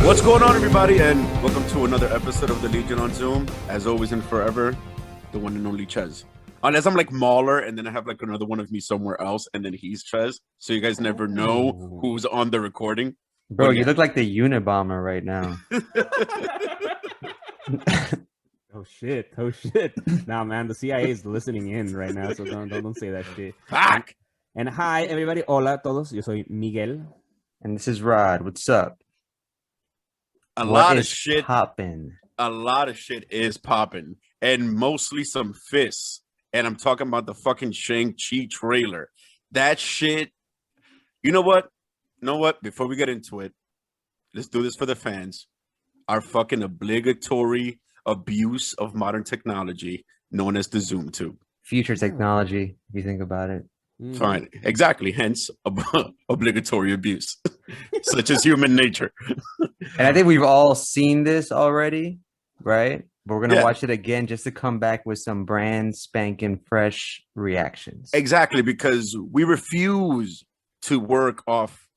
What's going on, everybody, and welcome to another episode of the Legion on Zoom. As always and forever, the one and only Ches. Unless I'm like Mahler, and then I have like another one of me somewhere else, and then he's Ches. So you guys never know who's on the recording. Bro, you look like the Unabomber right now. Oh shit! Nah, man, the CIA is listening in right now, so don't say that shit. Fuck! And hi, everybody. Hola a todos. Yo soy Miguel. And this is Rod. What's up? A lot of shit is popping, and mostly some fists. And I'm talking about the fucking Shang Chi trailer. That shit. You know what? Before we get into it, let's do this for the fans. Our fucking obligatory abuse of modern technology known as the Zoom tube. Future technology, if you think about it. Fine. Exactly. Hence, obligatory abuse, such as human nature. And I think we've all seen this already, right? But we're going to watch it again just to come back with some brand spanking fresh reactions. Exactly, because we refuse to work off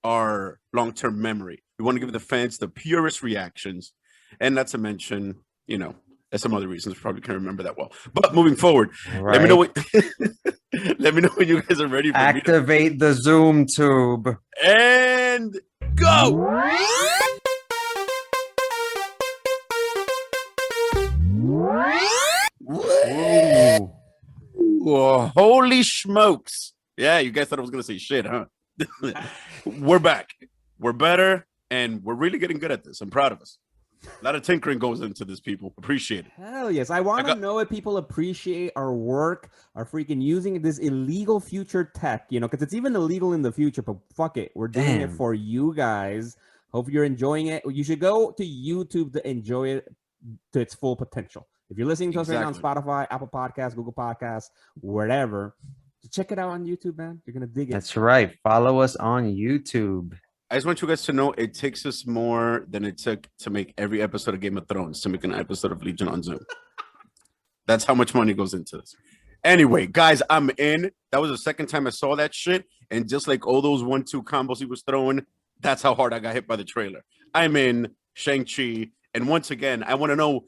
our long-term memory. We want to give the fans the purest reactions. And not to mention, there's some other reasons we probably can't remember that well. But moving forward, let me know when you guys are ready for Activate the Zoom tube. And go! Whoa, holy smokes. Yeah, you guys thought I was going to say shit, huh? We're back. We're better, and we're really getting good at this. I'm proud of us. A lot of tinkering goes into this, people. Appreciate it. Hell yes. I want to know if people appreciate our work, are freaking using this illegal future tech, because it's even illegal in the future, but fuck it. We're doing it for you guys. Hope you're enjoying it. You should go to YouTube to enjoy it to its full potential. If you're listening to us right now on Spotify, Apple Podcasts, Google Podcasts, wherever, check it out on YouTube, man. You're going to dig it. That's right. Follow us on YouTube. I just want you guys to know it takes us more than it took to make every episode of Game of Thrones to make an episode of Legion on Zoom. That's how much money goes into this. Anyway, guys, I'm in. That was the second time I saw that shit. And just like all those 1-2 combos he was throwing, that's how hard I got hit by the trailer. I'm in Shang Chi. And once again, I want to know,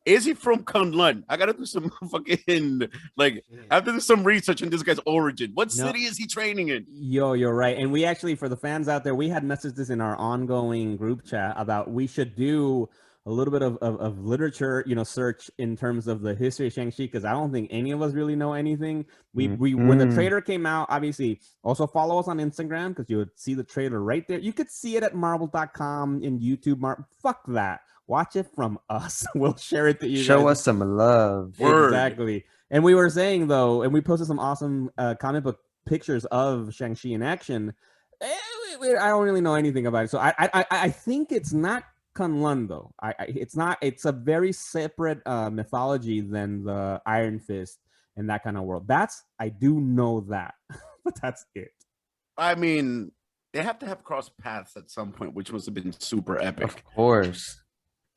is he from Kunlun? I got to do some fucking, I have to do some research on this guy's origin. What city is he training in? Yo, you're right. And we actually, for the fans out there, we had messaged this in our ongoing group chat about we should do a little bit of literature, search in terms of the history of Shang-Chi, because I don't think any of us really know anything. When the trailer came out, obviously, also follow us on Instagram, because you would see the trailer right there. You could see it at marvel.com in YouTube. Fuck that. Watch it from us. We'll share it to you. Show us some love. Word. Exactly. And we were saying, though, and we posted some awesome comic book pictures of Shang-Chi in action. I don't really know anything about it. So I think it's not Kunlun, though. It's not. It's a very separate mythology than the Iron Fist and that kind of world. I do know that, but that's it. I mean, they have to have crossed paths at some point, which must have been super epic. Of course.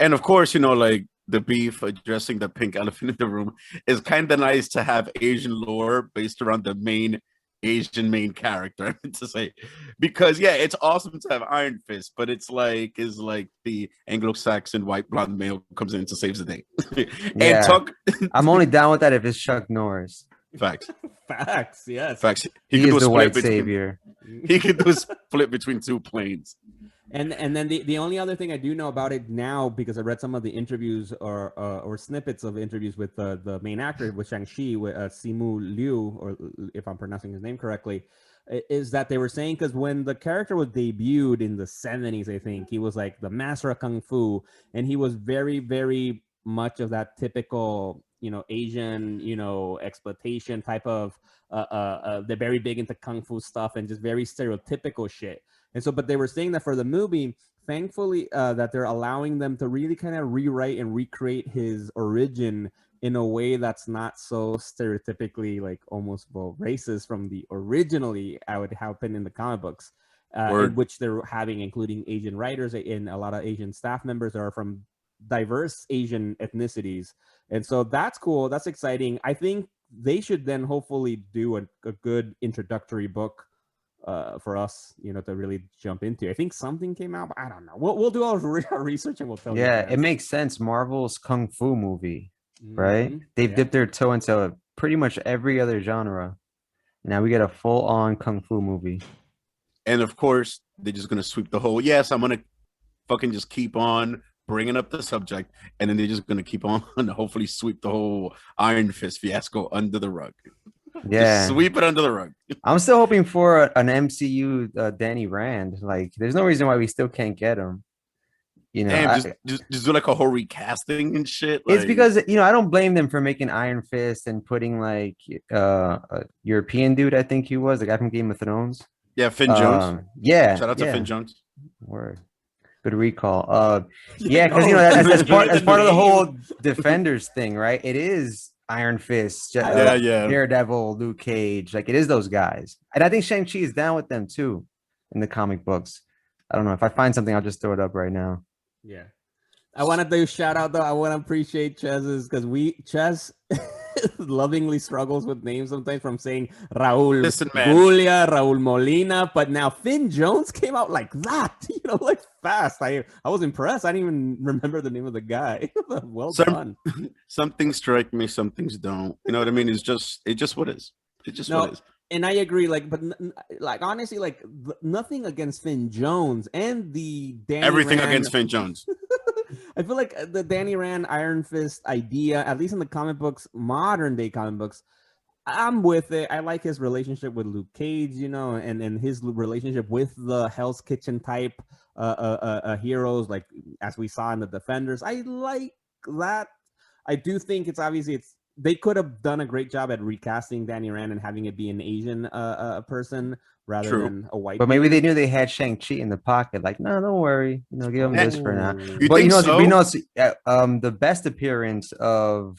And of course, the beef addressing the pink elephant in the room is kind of nice to have Asian lore based around the main Asian character, I meant to say. Because, it's awesome to have Iron Fist, but it's like the Anglo-Saxon white blonde male comes in to save the day. I'm only down with that if it's Chuck Norris. Facts. Facts, yes. Facts. He is the white savior. He can do a split between two planes. And then the only other thing I do know about it now, because I read some of the interviews or snippets of interviews with the main actor with Shang-Chi, with Simu Liu, or if I'm pronouncing his name correctly, is that they were saying, because when the character was debuted in the 70s, I think, he was like the master of Kung Fu, and he was very, very much of that typical, Asian, exploitation type of, they're very big into Kung Fu stuff and just very stereotypical shit. And so, but they were saying that for the movie, thankfully, that they're allowing them to really kind of rewrite and recreate his origin in a way that's not so stereotypically almost racist from the originally I would happen in the comic books, in which they're having, including Asian writers and a lot of Asian staff members that are from diverse Asian ethnicities. And so that's cool. That's exciting. I think they should then hopefully do a good introductory book for us, to really jump into. I think something came out, but I don't know. We'll do our research and we'll tell you. Yeah, guys. it makes sense. Marvel's kung fu movie, right? Mhm. They've Yeah. dipped their toe into pretty much every other genre. Now we get a full-on kung fu movie. And of course, they're just gonna sweep the whole. Yes, I'm gonna fucking just keep on bringing up the subject, and then they're just gonna keep on hopefully sweep the whole Iron Fist fiasco under the rug. Yeah, Just sweep it under the rug. I'm still hoping for an MCU Danny Rand. Like, there's no reason why we still can't get him. Damn, just do like a whole recasting and shit. It's Like, because I don't blame them for making Iron Fist and putting like a European dude. I think he was the guy from Game of Thrones. yeah, Finn Jones. Yeah, Shout out to yeah. Finn Jones. Word. Good recall. Yeah, because No, as part the of the name. whole Defenders thing, right? It is Iron Fist, Yeah. Daredevil, Luke Cage, like it is those guys, and I think Shang-Chi is down with them too in the comic books. I don't know if I find something, I'll just throw it up right now. Yeah. I want to do shout out though. I want to appreciate Chez's because Chez lovingly struggles with names sometimes from saying Raul Listen, man. Julia, Raul Molina, but now Finn Jones came out like that, like fast. I was impressed. I didn't even remember the name of the guy. Well done. Some things strike me, some things don't. You know what I mean? It's just what is. It's just what is. And I agree, but honestly, nothing against Finn Jones and the Danny Everything Rand. against Finn Jones. I feel like the Danny Rand Iron Fist idea, at least in the comic books, modern day comic books, I'm with it. I like his relationship with Luke Cage, and his relationship with the Hell's Kitchen type heroes, like as we saw in the Defenders. I like that. I do think they could have done a great job at recasting Danny Rand and having it be an Asian person rather than a white. But maybe they knew they had Shang-Chi in the pocket. Like, no, don't worry. Give them this for now. You but think so? The best appearance of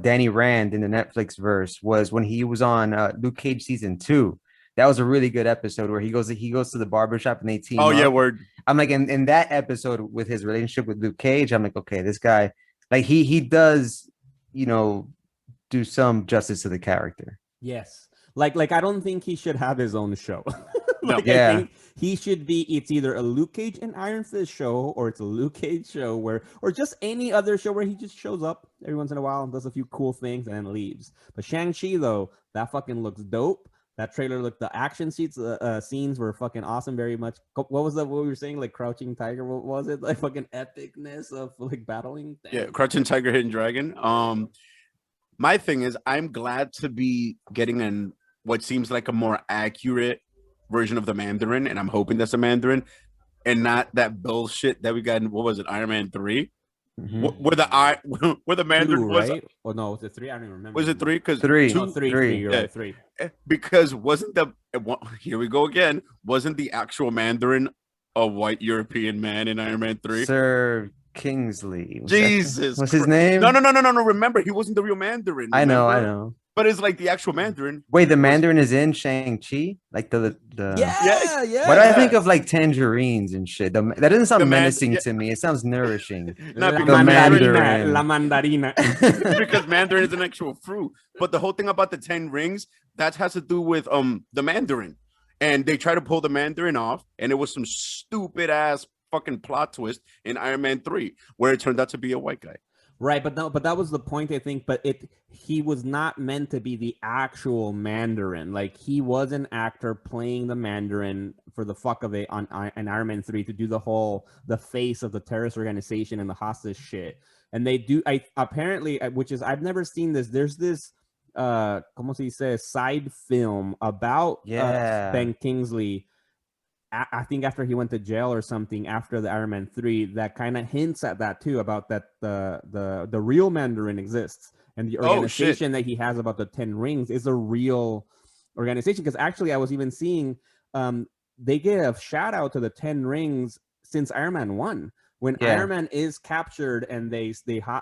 Danny Rand in the Netflix verse was when he was on Luke Cage season 2. That was a really good episode where he goes to the barbershop and they team up. Yeah, word. I'm like, in that episode with his relationship with Luke Cage, I'm like, okay, this guy, like he does, do some justice to the character. Yes. Like I don't think he should have his own show. No. I think he should be, it's either a Luke Cage and Iron Fist show, or it's a Luke Cage show or just any other show where he just shows up every once in a while and does a few cool things and then leaves. But Shang-Chi though, that fucking looks dope. That trailer looked, the action scenes were fucking awesome. Very much. What was that? What we were saying? Like Crouching Tiger. What was it? Like fucking epicness of like battling. Damn. Yeah, Crouching Tiger, Hidden Dragon. My thing is, I'm glad to be getting what seems like a more accurate version of the Mandarin, and I'm hoping that's a Mandarin, and not that bullshit that we got in, what was it, Iron Man 3? Mm-hmm. Where the Mandarin 2, was, right? Oh no, was it 3? I don't even remember. Was it 3? Because 3. No, 3. You're right, 3. Because here we go again. Wasn't the actual Mandarin a white European man in Iron Man 3? Sir Kingsley. What's his name? No. Remember, he wasn't the real Mandarin. Remember? I know. But it's like the actual Mandarin. Wait, the Mandarin is in Shang-Chi? Like the Yeah. Why do I think of like tangerines and shit? That doesn't sound menacing to me. It sounds nourishing. La Mandarin. mandarina. Because Mandarin is an actual fruit. But the whole thing about the 10 rings, that has to do with the Mandarin. And they try to pull the Mandarin off, and it was some stupid ass fucking plot twist in Iron Man 3 where it turned out to be a white guy. Right, but that was the point, I think. But he was not meant to be the actual Mandarin. Like, he was an actor playing the Mandarin for the fuck of it on Iron Man 3 to do the face of the terrorist organization and the hostage shit. And they do, apparently, which is, I've never seen this. There's this, como se dice, side film about Ben Kingsley. I think after he went to jail or something after the Iron Man 3, that kind of hints at that too, about that the real Mandarin exists, and the organization that he has about the 10 rings is a real organization. Because actually, I was even seeing they give shout out to the 10 rings since Iron Man 1. When Iron Man is captured and they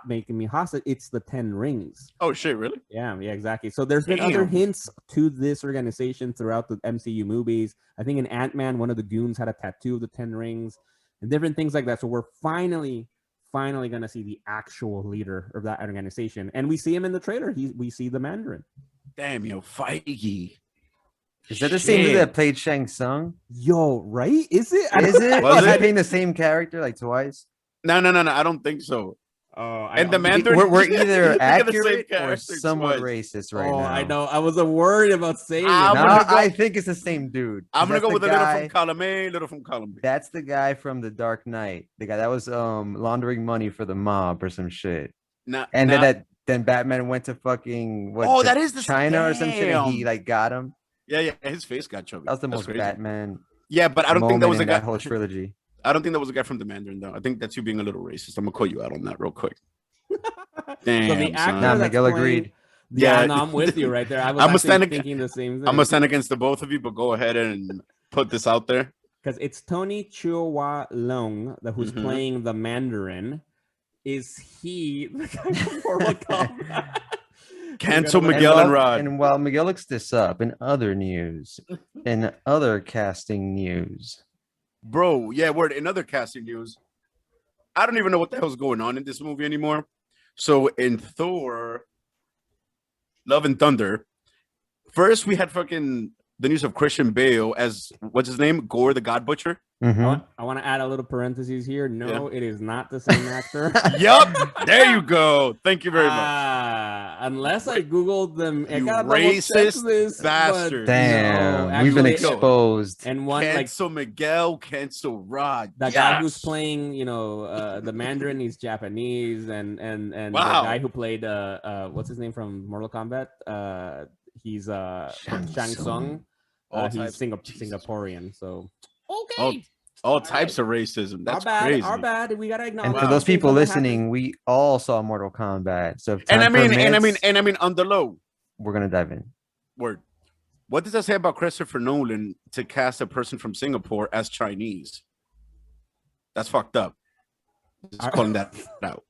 making me hostage, it's the 10 rings. Oh shit, really? Yeah, exactly. So there's been other hints to this organization throughout the MCU movies. I think in Ant-Man, one of the goons had a tattoo of the 10 rings and different things like that. So we're finally gonna see the actual leader of that organization. And we see him in the trailer. We see the Mandarin. Damn, yo, Feige. Is that the same dude Shit. that played Shang Tsung? Yo, right? Is it? Is it? Was Is he it? playing the same character like twice? No. I don't think so. Oh, And the I'm- Mandarin. We're you either think of the same accurate or character somewhat twice. racist right Oh, now. I know. I was worried about saying I'm it. No, gonna go- I think it's the same dude. 'Cause I'm gonna that's go the with a little guy- from column A, little from column B. That's the guy from The Dark Knight. The guy that was laundering money for the mob or some shit. Nah, And nah. then Batman went to fucking Oh, to that is the China or some shit, and he damn. like got him. Yeah, his face got chubby. That was the That's most crazy. Batman Yeah, but I don't think that moment was a in guy. that whole trilogy. I don't think that was a guy from the Mandarin though. I think that's you being a little racist. I'm gonna call you out on that real quick. Damn, So the son. actor Nah, that's Miguel playing- agreed. Yeah, Yeah. no, I'm with you right there. I was I'm a actually stand- thinking the same thing. I'm gonna stand against the both of you, but go ahead and put this out there. Because it's Tony Chua Long who's Mhm. playing the Mandarin. Is he the guy from Mortal Kombat? Cancel We gotta Miguel and while- Rod. And while Miguel looks this up, in other news, in other casting news, Bro, yeah, word. In other casting news, I don't even know what the hell's going on in this movie anymore. So in Thor, Love and Thunder, first we had fucking the news of Christian Bale as what's his name? Gore the God Butcher. Mhm. I want to add a little parentheses here. No, it is not the same actor. Yup. There you go. Thank you very much. Unless I googled them, I You gotta double-check racist this, but bastard. Damn, no, we've been actually- exposed. And one like Cancel Miguel, cancel Rod. the guy who's Yes. playing, the Mandarin, he's Japanese, and Wow. the guy who played what's his name from Mortal Kombat? He's Shang Shang Tsung. Tsung. All He's types- Jesus. Singaporean. So All types of racism. That's our bad. crazy. Our bad. We gotta acknowledge. And for Wow. those things people when they happen. listening, we all saw Mortal Kombat. So if And I time mean, permits, on the low. we're gonna dive in. Word. What does that say about Christopher Nolan to cast a person from Singapore as Chinese? That's fucked up. Just calling that out.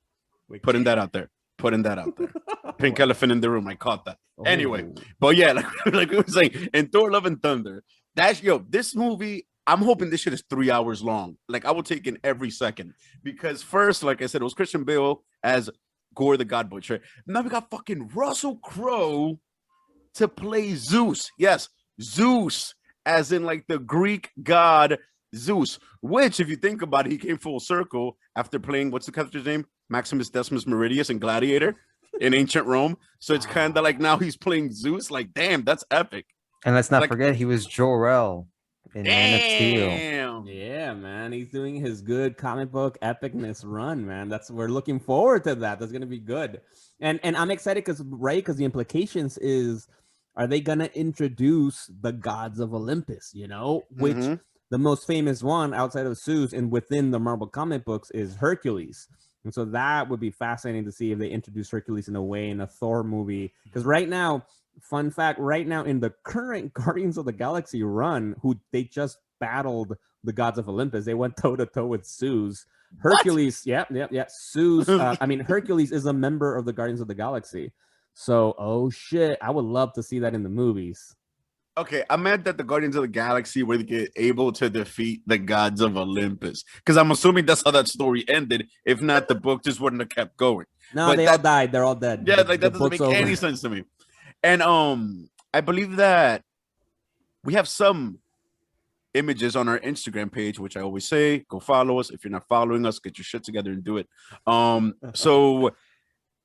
Putting that out there. Putting that out there. Pink elephant in the room. I caught that. Anyway, Oh. but yeah, like we were saying, in Thor: Love and Thunder, this movie. I'm hoping this shit is 3 hours long. Like I will take in every second because first, like I said, it was Christian Bale as Gore the God Butcher. Now we got fucking Russell Crowe to play Zeus. Yes, Zeus, as in like the Greek god Zeus. Which, if you think about it, he came full circle after playing what's the character's name? Maximus Decimus Meridius in Gladiator in ancient Rome. So it's kind of like now he's playing Zeus. Like, damn, that's epic. And let's not Like- forget he was Jor-El in Man of Steel. Damn. Yeah, man, he's doing his good comic book epicness run, man. We're looking forward to that. That's gonna be good, and I'm excited because the implications is, are they gonna introduce the gods of Olympus? Which Mhm. the most famous one outside of Zeus and within the Marvel comic books is Hercules, and so that would be fascinating to see if they introduce Hercules in a way in a Thor movie. Because right now, fun fact, right now in the current Guardians of the Galaxy run, who they just battled the gods of Olympus, they went toe to toe with Zeus. Hercules, yeah. Zeus. Hercules is a member of the Guardians of the Galaxy. So, oh shit, I would love to see that in the movies. Okay, I'm mad that the Guardians of the Galaxy were able to defeat the gods of Olympus. Because I'm assuming that's how that story ended. If not, the book just wouldn't have kept going. No, But they all died. They're all dead. Yeah, The- like the that doesn't book's make over. any sense to me. And I believe that we have some images on our Instagram page, which I always say, go follow us. If you're not following us, get your shit together and do it. So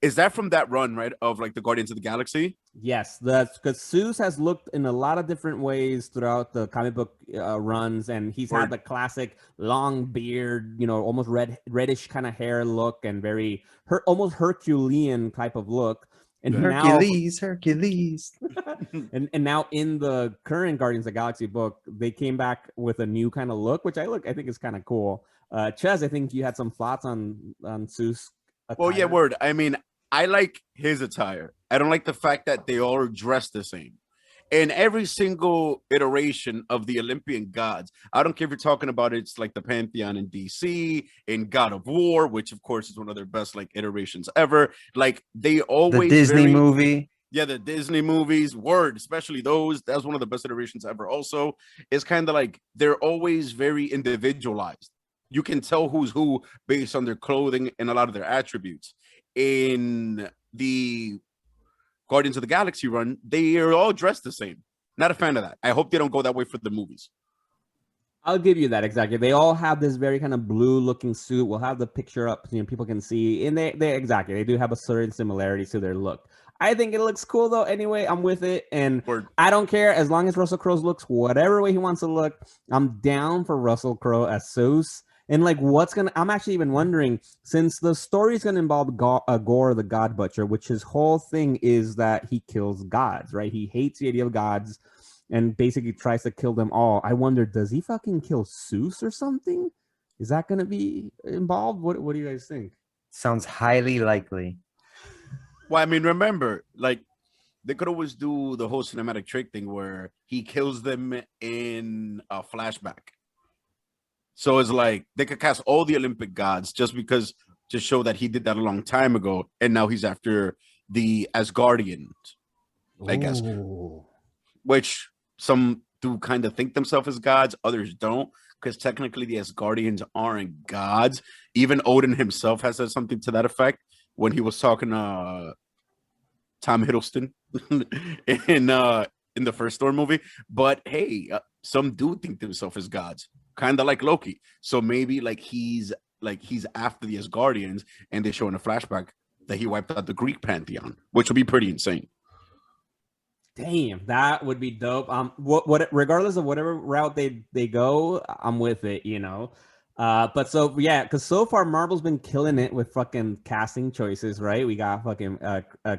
is that from that run, right? Of like the Guardians of the Galaxy? Yes, that's because Zeus has looked in a lot of different ways throughout the comic book runs, and he's Word. had the classic long beard, almost reddish kind of hair look, and very almost Herculean type of look. And Hercules. and now in the current Guardians of the Galaxy book, they came back with a new kind of look, which I think is kind of cool. Ches, I think you had some thoughts on Zeus. Well, yeah, attire. word. I mean, I like his attire. I don't like the fact that they all are dressed the same. In every single iteration of the Olympian gods, I don't care if you're talking about it's like the Pantheon in DC, in God of War, which of course is one of their best like iterations ever. Like they The always Disney movie. Yeah, the Disney movies, word, especially those. That's one of the best iterations ever. Also, it's kind of like they're always very individualized. You can tell who's who based on their clothing and a lot of their attributes. In the Guardians of the Galaxy run, they are all dressed the same. Not a fan of that. I hope they don't go that way for the movies. I'll give you that exactly. They all have this very kind of blue-looking suit. We'll have the picture up, people can see, and they exactly they do have a certain similarities to their look. I think it looks cool though. Anyway, I'm with it, and I don't care as long as Russell Crowe looks whatever way he wants to look. I'm down for Russell Crowe as Zeus. And like, I'm actually even wondering, since the story is gonna involve Gore the God Butcher, which his whole thing is that he kills gods, right? He hates the idea of gods and basically tries to kill them all. I wonder, does he fucking kill Zeus or something? Is that going to be involved? What do you guys think? Sounds highly likely. Well, I mean, remember, like, they could always do the whole cinematic trick thing where he kills them in a flashback. So it's like they could cast all the Olympic gods just show that he did that a long time ago, and now he's after the Asgardians, I guess. Which some do kind of think themselves as gods, others don't, because technically the Asgardians aren't gods. Even Odin himself has said something to that effect when he was talking to Tom Hiddleston in the first Thor movie. But hey, some do think themselves as gods, kind of like Loki. So maybe he's after the Asgardians, and they show in a flashback that he wiped out the Greek pantheon, which would be pretty insane. Damn, that would be dope. Regardless of whatever route they go, I'm with it, But so yeah, because so far Marvel's been killing it with fucking casting choices, right? We got fucking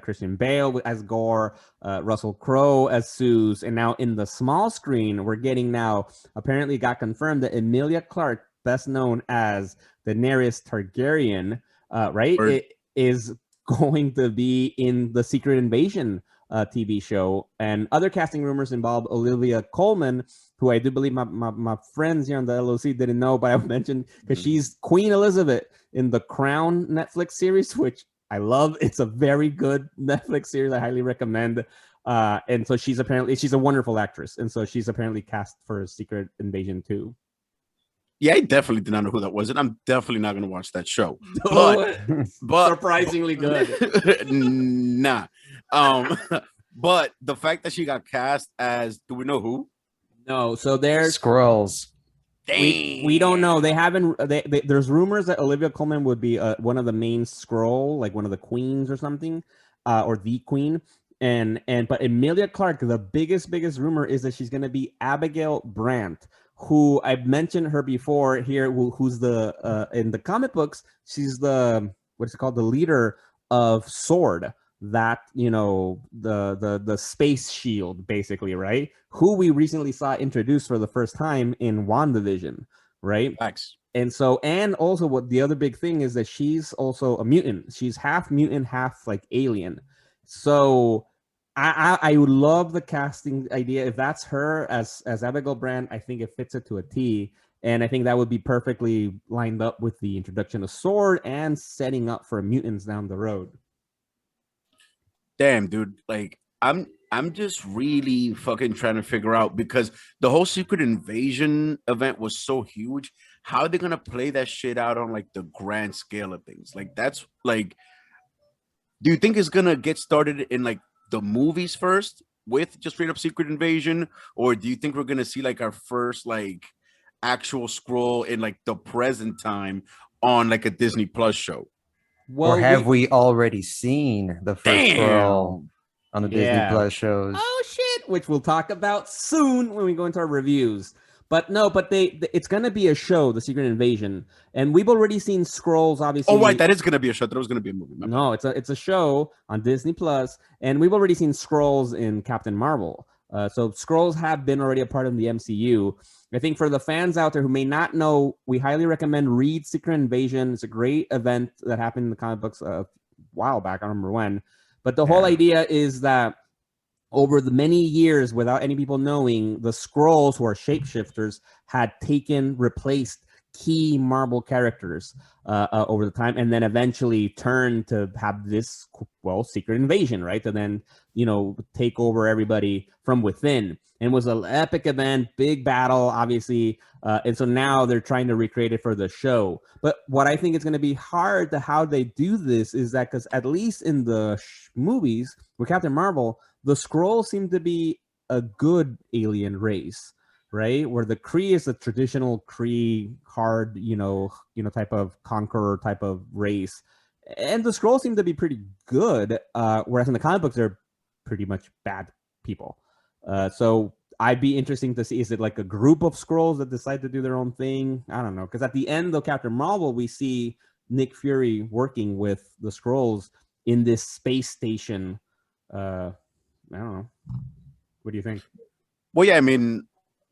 Christian Bale as Gore, Russell Crowe as Zeus, and now in the small screen, we're getting now apparently got confirmed that Emilia Clarke, best known as Daenerys Targaryen, right, it is going to be in the Secret Invasion TV show. And other casting rumors involve Olivia Colman, who I do believe my friends here on the LOC didn't know, but I mentioned because she's Queen Elizabeth in the Crown Netflix series, which I love. It's a very good Netflix series. I highly recommend. And so she's a wonderful actress. And so she's apparently cast for Secret Invasion 2. Yeah, I definitely did not know who that was, and I'm definitely not going to watch that show. But surprisingly good. Nah. But the fact that she got cast as, do we know who? No. So there's Skrulls. We don't know. They haven't. There's rumors that Olivia Colman would be one of the main Skrull, like one of the queens or something, or the queen. But Emilia Clarke, the biggest rumor is that she's going to be Abigail Brandt, who I've mentioned her before here, who's the in the comic books, she's the the leader of SWORD, that the space shield, basically, right? Who we recently saw introduced for the first time in WandaVision, right? Facts. And also what the other big thing is that she's also a mutant. She's half mutant, half like alien. So I would love the casting idea. If that's her as Abigail Brandt, I think it fits it to a T. And I think that would be perfectly lined up with the introduction of SWORD and setting up for mutants down the road. Damn, dude. Like, I'm just really fucking trying to figure out, because the whole Secret Invasion event was so huge. How are they gonna play that shit out on like the grand scale of things? Like, that's like, do you think it's gonna get started in like the movies first with just straight up Secret Invasion, or do you think we're gonna see like our first like actual Skrull in like the present time on like a Disney Plus show? Well, or have we already seen the first Skrull on the Disney Plus shows? Oh shit, which we'll talk about soon when we go into our reviews. But it's gonna be a show, The Secret Invasion, and we've already seen Skrulls, obviously. Oh right, that is gonna be a show. That was gonna be a movie. No, it's a show on Disney Plus, and we've already seen Skrulls in Captain Marvel. So Skrulls have been already a part of the MCU. I think for the fans out there who may not know, we highly recommend read Secret Invasion. It's a great event that happened in the comic books a while back. I don't remember when, but the whole idea is that over the many years, without any people knowing, the Skrulls, who are shapeshifters, had replaced key Marvel characters over the time, and then eventually turned to have this, Secret Invasion, right? To then, take over everybody from within. And it was an epic event, big battle, obviously. And so now they're trying to recreate it for the show. But what I think is going to be hard to how they do this is that, because at least in the movies with Captain Marvel, the Skrulls seem to be a good alien race, right? Where the Kree is a traditional Kree hard, type of conqueror type of race, and the Skrulls seem to be pretty good. Whereas in the comic books, they're pretty much bad people. So I'd be interesting to see, is it like a group of Skrulls that decide to do their own thing? I don't know. Because at the end of Captain Marvel, we see Nick Fury working with the Skrulls in this space station. I don't know. What do you think? Well, yeah, I mean,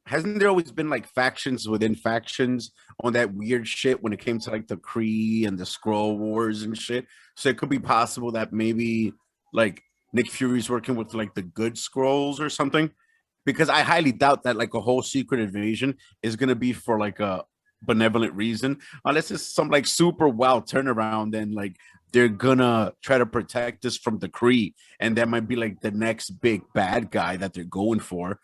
hasn't there always been like factions within factions on that weird shit when it came to like the Kree and the Skrull Wars and shit? So it could be possible that maybe like Nick Fury's working with like the good Skrulls or something, because I highly doubt that like a whole secret invasion is gonna be for like a benevolent reason, unless it's some like super wild turnaround and like they're gonna try to protect us from the Kree, and that might be like the next big bad guy that they're going for.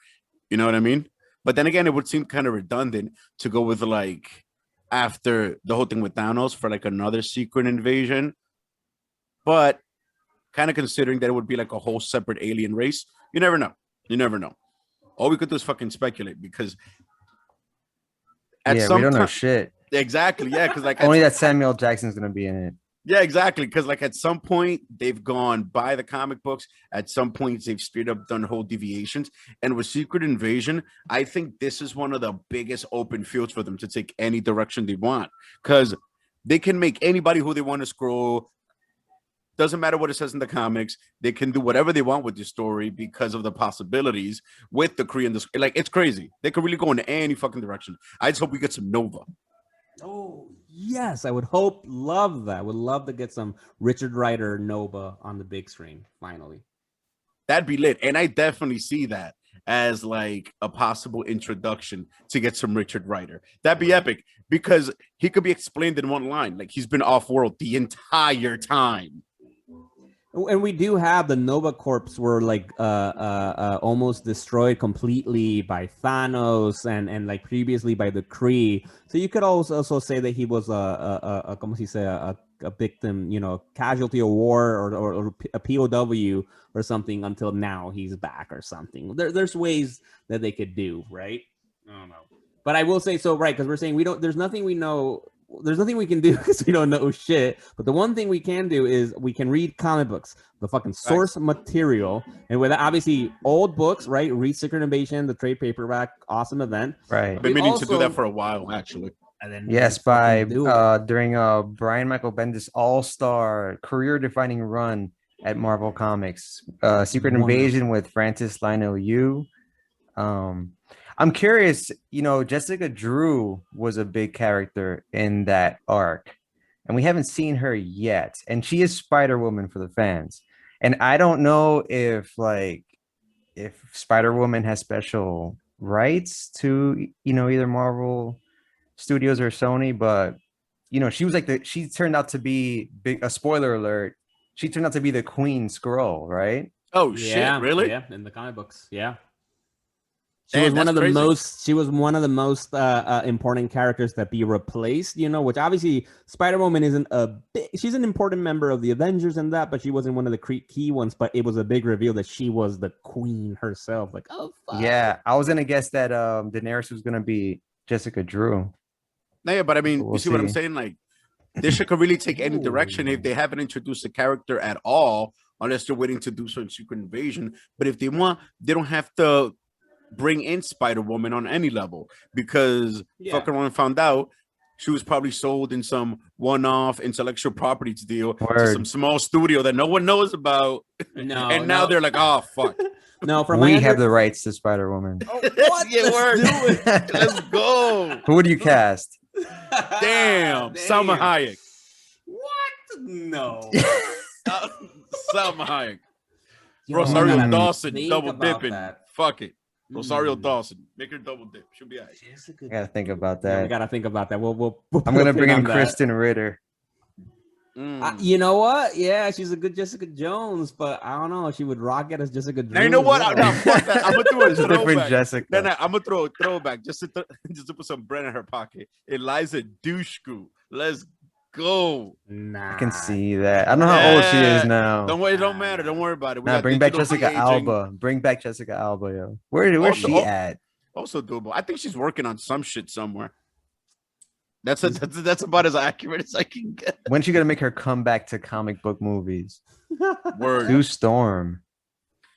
You know what I mean? But then again, it would seem kind of redundant to go with like after the whole thing with Thanos for like another secret invasion. But kind of considering that it would be like a whole separate alien race, you never know. You never know. All we could do is fucking speculate, because at Yeah, some we don't know time, shit. exactly, yeah, because like Only that Samuel Jackson's gonna be in it. yeah, exactly. Because like at some point they've gone by the comic books. At some points they've straight up done whole deviations. And with Secret Invasion, I think this is one of the biggest open fields for them to take any direction they want. Because they can make anybody who they want to scroll. Doesn't matter what it says in the comics. They can do whatever they want with the story because of the possibilities with the Kree and the like. It's crazy. They could really go in any fucking direction. I just hope we get some Nova. Oh, yes. I would love that. Would love to get some Richard Rider Nova on the big screen, finally. That'd be lit. And I definitely see that as like a possible introduction to get some Richard Rider. That'd be epic, because he could be explained in one line. Like he's been off world the entire time. And we do have the Nova Corps were like almost destroyed completely by Thanos and like previously by the Kree. So you could also say that he was a como se dice, a victim, casualty of war or a POW or something until now he's back or something. There's ways that they could do, right? I don't know. But I will say so, right, because we're saying there's nothing we know. There's nothing we can do because we don't know shit. But the one thing we can do is we can read comic books, the fucking source material, and with obviously old books, right? Read Secret Invasion, the trade paperback, awesome event. Right. I've been meaning to do that for a while, actually. And then Yes, by during Brian Michael Bendis all-star career-defining run at Marvel Comics, Secret Invasion with Francis Lionel Yu. I'm curious, Jessica Drew was a big character in that arc, and we haven't seen her yet. And she is Spider-Woman for the fans. And I don't know if Spider-Woman has special rights to, either Marvel Studios or Sony, but she was like she turned out to be a spoiler alert. She turned out to be the Queen Skrull, right? Oh shit, really? Yeah, in the comic books. Yeah. She was one of the most. She was one of the most important characters that be replaced. Which obviously Spider-Woman isn't she's an important member of the Avengers and that, but she wasn't one of the key ones. But it was a big reveal that she was the Queen herself. Like, oh fuck. Yeah, I was gonna guess that Daenerys was gonna be Jessica Drew. No, yeah, but I mean, you see what I'm saying? Like, this shit could really take any direction if they haven't introduced a character at all, unless they're waiting to do some Secret Invasion. But if they want, they don't have to bring in Spider-Woman on any level, because fucking one found out she was probably sold in some one-off intellectual properties deal to some small studio that no one knows about. Now they're like, oh fuck. No, we have the rights to Spider-Woman. Oh, what? Yeah, let's do it. Let's go. Who would you cast? Damn. Salma Hayek. What? No. Salma Hayek. Rosario Dawson, double dipping. Fuck it. Rosario Dawson, make her double dip. She'll be all right. I gotta think about that. Yeah, we gotta think about that. We'll I'm gonna bring in Kristen Ritter. You know what? Yeah, she's a good Jessica Jones, but I don't know. She would rock it as Jessica Jones. Now, you know what? No, fuck that. I'm gonna do a different Jessica. No, I'm gonna throw a throwback just to put some bread in her pocket. Eliza Dushku. Let's go. Nah. I can see that. I don't know how old she is Yeah. now. Don't worry, it don't matter. Don't worry about it. We Nah, got bring back digital Jessica de-aging. Alba. Bring back Jessica Alba, yo. Where's Also, she at? also doable. I think she's working on some shit somewhere. That's about as accurate as I can get. When's she gonna make her comeback to comic book movies? Word. Sue Storm.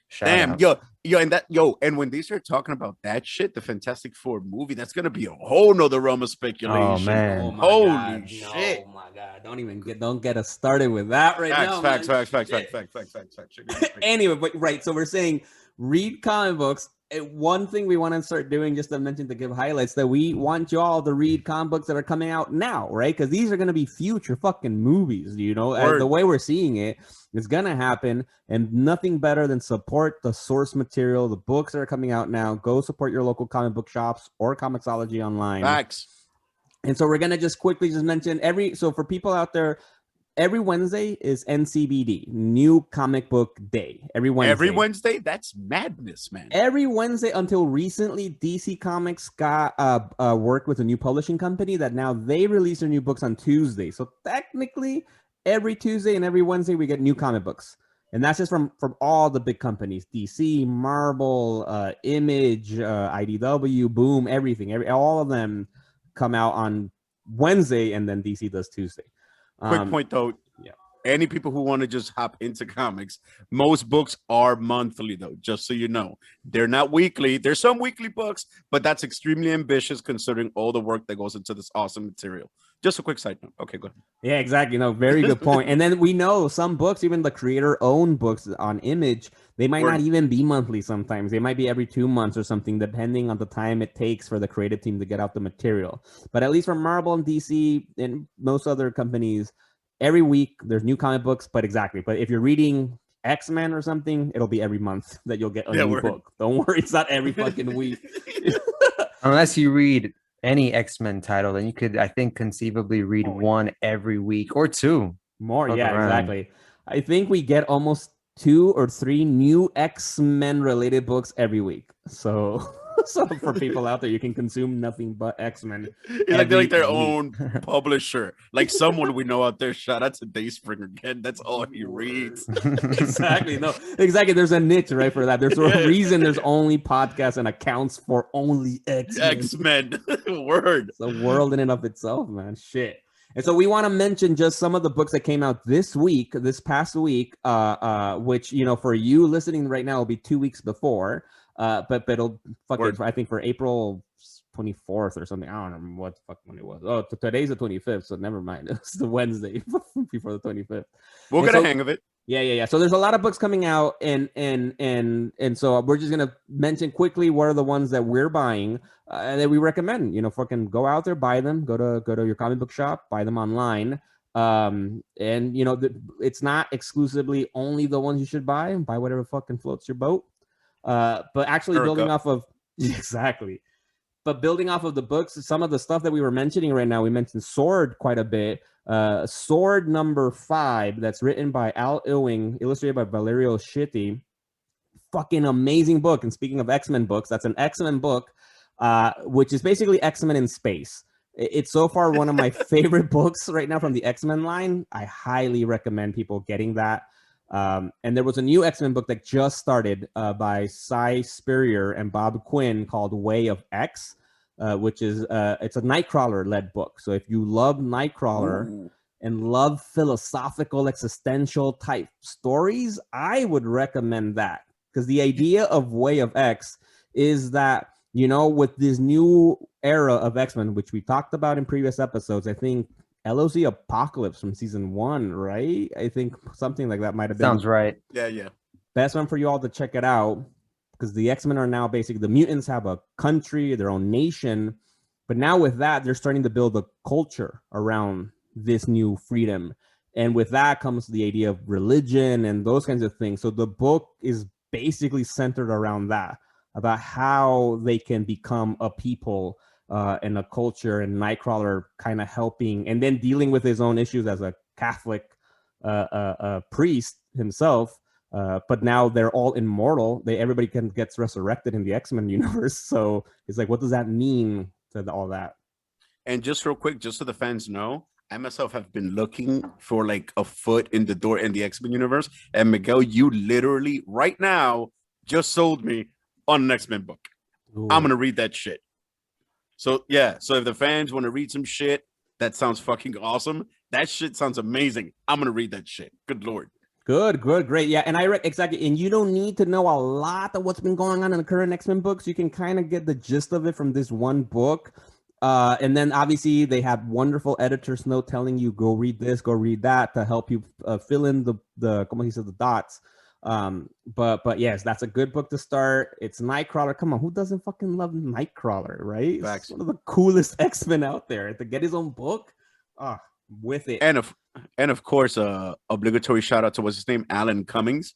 Shout Damn, out. and when they start talking about that shit, the Fantastic Four movie, that's gonna be a whole nother realm of speculation. Oh man. Oh my Holy God. shit. Oh my God. Don't get us started with that right now. Facts. Man. Anyway, but right. So we're saying read comic books. One thing we want to start doing, just to mention to give highlights, that we want you all to read comic books that are coming out now, right? Because these are going to be future fucking movies, you know? The way we're seeing it is going to happen, and nothing better than support the source material, the books that are coming out now. Go support your local comic book shops or Comixology online. Facts. And so we're going to just quickly mention so for people out there, every Wednesday is NCBD, New Comic Book Day. Every Wednesday. That's madness, man. Every Wednesday until recently, DC Comics got worked with a new publishing company that now they release their new books on Tuesday. So technically, every Tuesday and every Wednesday we get new comic books, and that's just from all the big companies: DC, Marvel, Image, IDW, Boom, everything. All of them come out on Wednesday, and then DC does Tuesday. Quick point though. Yeah. Any people who want to just hop into comics, most books are monthly though, just so you know. They're not weekly. There's some weekly books, but that's extremely ambitious considering all the work that goes into this awesome material. Just a quick side note. Okay, go ahead. Yeah, exactly. No, very good point. And then we know some books, even the creator-owned books on Image, they might not even be monthly sometimes. They might be every 2 months or something, depending on the time it takes for the creative team to get out the material. But at least for Marvel and DC and most other companies, every week there's new comic books. But if you're reading X-Men or something, it'll be every month that you'll get a new book. Don't worry, it's not every fucking week. Unless you read any X-Men title, then you could, I think, conceivably read one every week or two. More, yeah, exactly. I think we get almost 2 or 3 new X-Men related books every week. So for people out there, you can consume nothing but X-Men. They're like their own publisher, like someone we know out there. Shout out to Dayspring again. That's all he reads. Exactly. There's a niche right for that. There's a reason there's only podcasts and accounts for only X-Men. Word. It's a world in and of itself, man. Shit. And so we want to mention just some of the books that came out this past week, which, you know, for you listening right now will be 2 weeks before. But it'll I think for April 24th or something. I don't remember what the fuck when it was. Oh, today's the 25th, so never mind. It's the Wednesday before the 25th. We'll get a hang of it. Yeah. So there's a lot of books coming out, and so we're just gonna mention quickly what are the ones that we're buying that we recommend. You know, fucking go out there, buy them. Go to your comic book shop, buy them online. And you know, it's not exclusively only the ones you should buy. Buy whatever fucking floats your boat. But actually building off of But building off of the books, some of the stuff that we were mentioning right now, we mentioned Sword quite a bit. Sword number 5, that's written by Al Ewing, illustrated by Valerio Schitti. Fucking amazing book. And speaking of X-Men books, that's an X-Men book, which is basically X-Men in space. It's so far one of my favorite books right now from the X-Men line. I highly recommend people getting that. And there was a new X-Men book that just started by Cy Spurrier and Bob Quinn called Way of X, which is it's a Nightcrawler-led book. So if you love Nightcrawler and love philosophical, existential type stories, I would recommend that. Because the idea of Way of X is that, you know, with this new era of X-Men, which we talked about in previous episodes, I think LOC Apocalypse from season 1, right? I think something like that might have been. Sounds right. Yeah. Best one for you all to check it out, because the X-Men are now basically, the mutants have a country, their own nation, but now with that, they're starting to build a culture around this new freedom. And with that comes the idea of religion and those kinds of things. So the book is basically centered around that, about how they can become a people and a culture, and Nightcrawler kind of helping and then dealing with his own issues as a Catholic priest himself. But now they're all immortal. Everybody gets resurrected in the X-Men universe. So it's like, what does that mean to all that? And just real quick, just so the fans know, I myself have been looking for like a foot in the door in the X-Men universe. And Miguel, you literally right now just sold me on an X-Men book. I'm gonna read that shit. So yeah, so if the fans want to read some shit that sounds fucking awesome, that shit sounds amazing. I'm gonna read that shit. Good lord. Good, great. Yeah, and exactly. And you don't need to know a lot of what's been going on in the current X-Men books. You can kind of get the gist of it from this one book. And then obviously they have wonderful editor's note telling you go read this, go read that to help you fill in the como he said, the dots. But yes, that's a good book to start. It's Nightcrawler. Come on, who doesn't fucking love Nightcrawler, right? It's one of the coolest X-Men out there. To get his own book, with it. And of course, obligatory shout out to what's his name, Alan Cummings,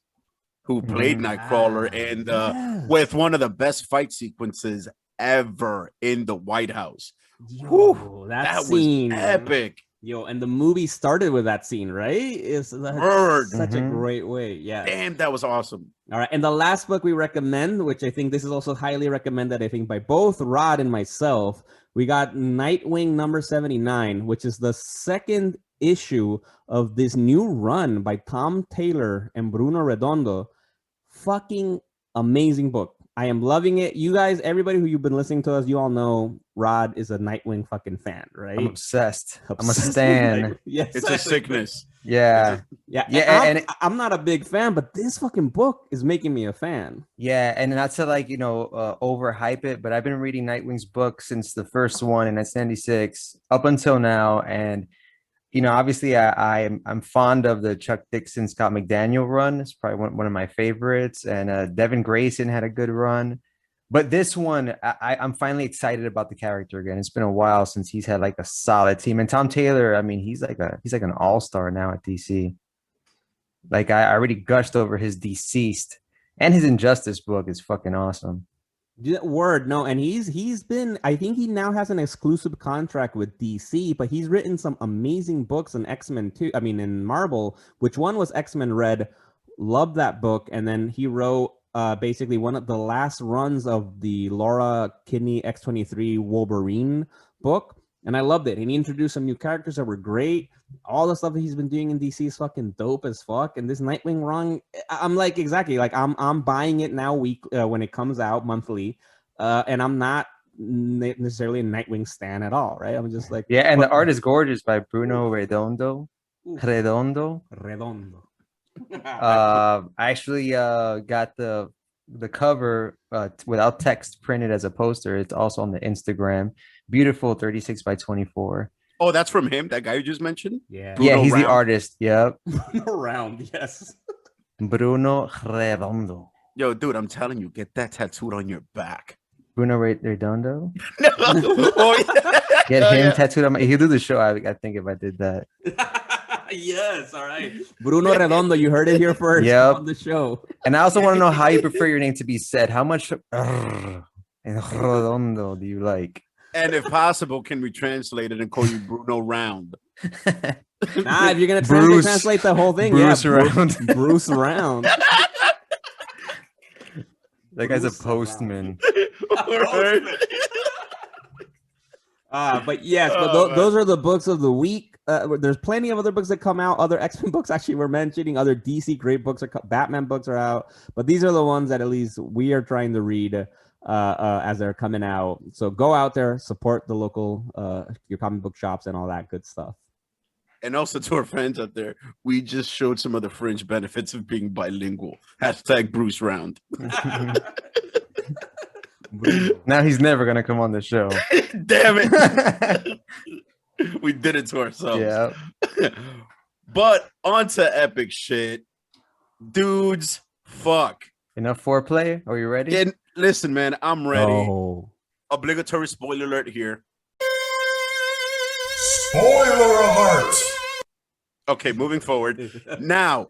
who played Nightcrawler and with one of the best fight sequences ever in the White House. Yo, that scene was epic. Yo, and the movie started with that scene, right? It's such a great way. Yeah. Damn, that was awesome. All right. And the last book we recommend, which I think this is also highly recommended, I think by both Rod and myself, we got Nightwing number 79, which is the second issue of this new run by Tom Taylor and Bruno Redondo. Fucking amazing book. I am loving it. You guys, everybody who you've been listening to us, you all know Rod is a Nightwing fucking fan, right? I'm obsessed. I'm a stan. Yes, it's a sickness. Yeah. And I'm not a big fan, but this fucking book is making me a fan. Yeah, and not to overhype it, but I've been reading Nightwing's book since the first one, and that's 96 up until now, and obviously I'm fond of the Chuck Dixon, Scott McDaniel run. It's probably one of my favorites. And Devin Grayson had a good run. But this one, I'm finally excited about the character again. It's been a while since he's had like a solid team. And Tom Taylor, I mean, he's like an all-star now at DC. Like I already gushed over his Deceased, and his Injustice book is fucking awesome. Word, no, and he's been, I think he now has an exclusive contract with DC, but he's written some amazing books in X-Men too. I mean, in Marvel, which one was X-Men Red. Loved that book, and then he wrote basically one of the last runs of the Laura Kinney X-23 Wolverine book, and I loved it. And he introduced some new characters that were great. All the stuff that he's been doing in DC is fucking dope as fuck. And this Nightwing run, I'm like, exactly, like I'm buying it now when it comes out monthly, and I'm not necessarily a Nightwing stan at all, right? I'm just like, yeah, and the art is gorgeous by Bruno Redondo. I actually got the cover without text printed as a poster. It's also on the Instagram. Beautiful 36 by 24. Oh, that's from him, that guy you just mentioned? Yeah. Bruno he's Round. The artist. Yep. Bruno Round, yes. Bruno Redondo. Yo, dude, I'm telling you, get that tattooed on your back. Bruno Redondo? No. Oh, yeah. Get him tattooed on my... He'll do the show, I think, if I did that. Yes, all right. Bruno Redondo, you heard it here first on the show. And I also want to know how you prefer your name to be said. How much Redondo do you like? And if possible, can we translate it and call you Bruno Round? Nah, if you're going to translate the whole thing, Bruce Round. Bruce Round. That guy's a postman. But yes, those are the books of the week. There's plenty of other books that come out. Other X-Men books actually we're mentioning. Other DC great books, Batman books are out. But these are the ones that at least we are trying to read as they're coming out. So go out there, support the local your comic book shops and all that good stuff. And also to our fans out there, we just showed some of the fringe benefits of being bilingual. # Bruce Round. Now he's never gonna come on the show. Damn it. We did it to ourselves. Yeah. But on to epic shit. Dudes, fuck. Enough foreplay? Are you ready? And listen, man, I'm ready. Oh. Obligatory spoiler alert here. Spoiler alert! Okay, moving forward. Now,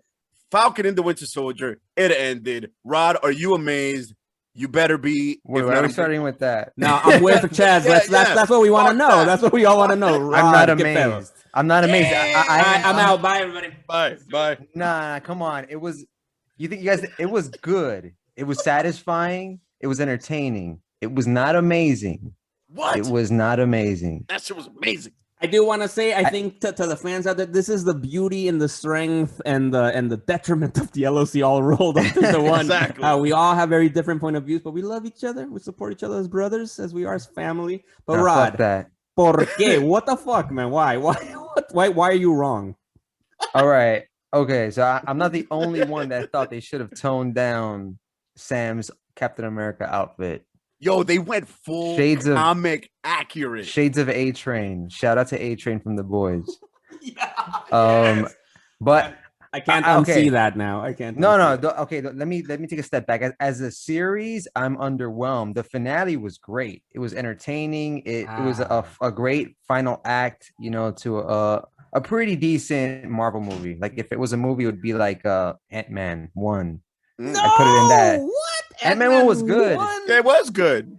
Falcon and the Winter Soldier, it ended. Rod, are you amazed? You better be. Wait, why are we starting with that? No, I'm waiting for Chaz. That's what we want to know. That's what we all want to know. Rod, I'm not amazed. I'm not amazed. I'm out. Bye, everybody. Bye. Nah, come on. It was. You think you guys? It was good. It was satisfying. It was entertaining. It was not amazing. What? It was not amazing. That shit was amazing. I do want to say, I think to the fans out there, this is the beauty and the strength and the detriment of the LOC all rolled up into one. Exactly. We all have very different point of views, but we love each other. We support each other as brothers, as we are as family. But Nah, Rod, fuck that. ¿por qué? What the fuck, man? Why? Why are you wrong? All right. Okay. So I'm not the only one that thought they should have toned down Sam's Captain America outfit. Yo, they went full Shades of- comic accurate. Shades of A-Train. Shout out to A-Train from the boys. Yes. But I can't okay. unsee that now. I can't. no, unsee it. okay. Let me take a step back. As a series, I'm underwhelmed. The finale was great. It was entertaining. It was a great final act. You know, to a pretty decent Marvel movie. Like if it was a movie, it would be like Ant-Man 1. No, I put it in that. What? Ant-Man 1 was good. It was good.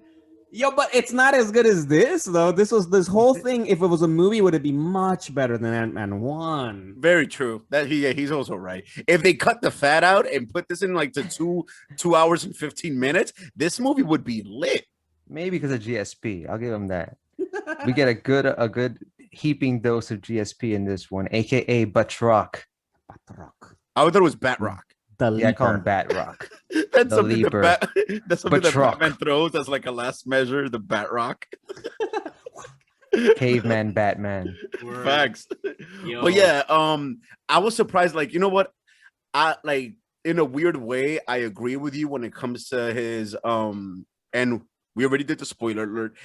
Yo, but it's not as good as this, though. This whole thing. If it was a movie, would it be much better than Ant-Man 1? Very true. That he's also right. If they cut the fat out and put this in like the 2 hours and 15 minutes, this movie would be lit. Maybe because of GSP. I'll give them that. We get a good heaping dose of GSP in this one, aka Batroc. I thought it was Batroc. Yeah, I call him Batroc. That's The something Leaper. that's something that Batroc. Batman throws as like a last measure. The Batroc. Caveman Batman. Facts. But yeah, I was surprised. Like, you know what? I like in a weird way. I agree with you when it comes to his and we already did the spoiler alert.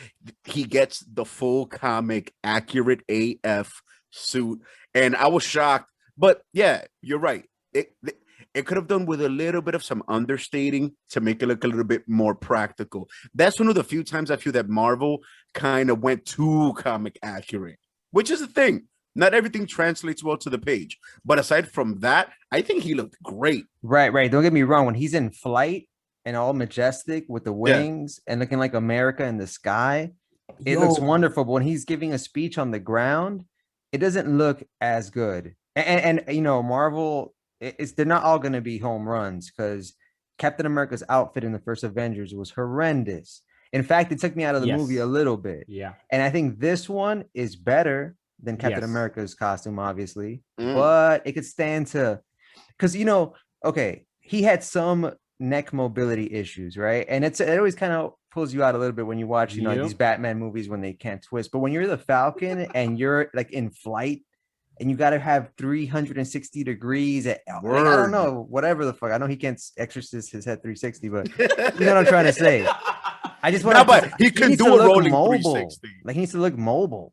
He gets the full comic accurate AF suit, and I was shocked. But yeah, you're right. It could have done with a little bit of some understating to make it look a little bit more practical. That's one of the few times I feel that Marvel kind of went too comic accurate, which is the thing. Not everything translates well to the page. But aside from that, I think he looked great. Right. Don't get me wrong. When he's in flight and all majestic with the wings and looking like America in the sky, it looks wonderful. But when he's giving a speech on the ground, it doesn't look as good. And you know, Marvel, they're not all going to be home runs because Captain America's outfit in the first Avengers was horrendous. In fact, it took me out of the movie a little bit. Yeah. And I think this one is better than Captain America's costume, obviously, but it could stand to, because, you know, okay, he had some neck mobility issues, right? And it always kind of pulls you out a little bit when you watch, you know, these Batman movies when they can't twist. But when you're the Falcon and you're like in flight, and you got to have 360 degrees at, like, I don't know, whatever the fuck. I know he can't exorcist his head 360, but you know what I'm trying to say. I just want to, but he can do a rolling mobile. 360. Like he needs to look mobile.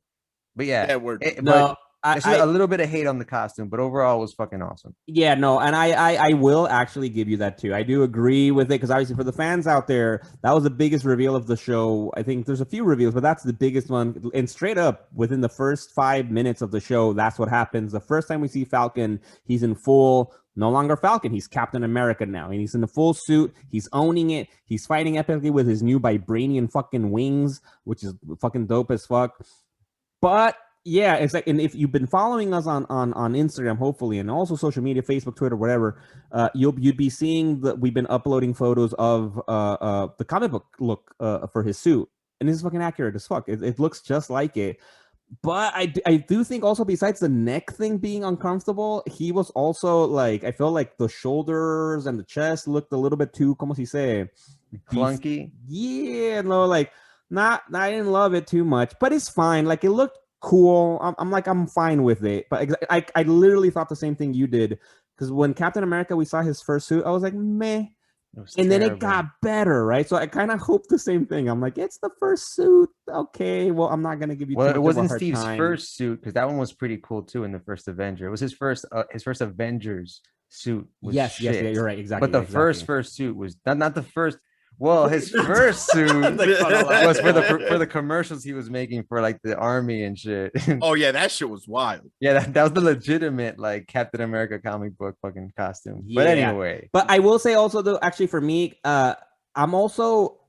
But yeah, no, there's a little bit of hate on the costume, but overall it was fucking awesome. Yeah, no, and I will actually give you that too. I do agree with it because obviously for the fans out there, that was the biggest reveal of the show. I think there's a few reveals, but that's the biggest one. And straight up, within the first 5 minutes of the show, that's what happens. The first time we see Falcon, he's in full, no longer Falcon, he's Captain America now. And he's in the full suit, he's owning it, he's fighting epically with his new vibranium fucking wings, which is fucking dope as fuck. But yeah, it's like, and if you've been following us on Instagram, hopefully, and also social media, Facebook, Twitter, whatever, you'd be seeing that we've been uploading photos of the comic book look for his suit, and this is fucking accurate as fuck. It looks just like it. But I do think also, besides the neck thing being uncomfortable, he was also like, I feel like the shoulders and the chest looked a little bit too, como se say, clunky. Yeah, no, like I didn't love it too much, but it's fine. Like it looked cool. I'm fine with it. But I literally thought the same thing you did, because when Captain America, we saw his first suit, I was like, meh. And then it got better, right? So I kind of hope the same thing. I'm like, it's the first suit. Okay, well, I'm not gonna give you. Well, it wasn't Steve's first suit, because that one was pretty cool too in the first Avenger. It was his first Avengers suit. Yes, you're right, exactly. But the first suit was not the first. Well, his first suit was for the commercials he was making for like the army and shit. Oh yeah, that shit was wild. Yeah, that was the legitimate like Captain America comic book fucking costume. Yeah. But anyway, but I will say also though, actually for me,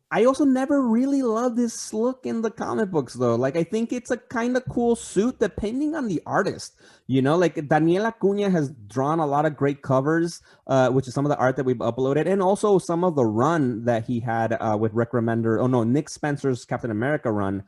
I also never really loved this look in the comic books though. Like I think it's a kind of cool suit depending on the artist. You know, like Daniela Cunha has drawn a lot of great covers, which is some of the art that we've uploaded, and also some of the run that he had with Rick Remender. Oh no, Nick Spencer's Captain America run,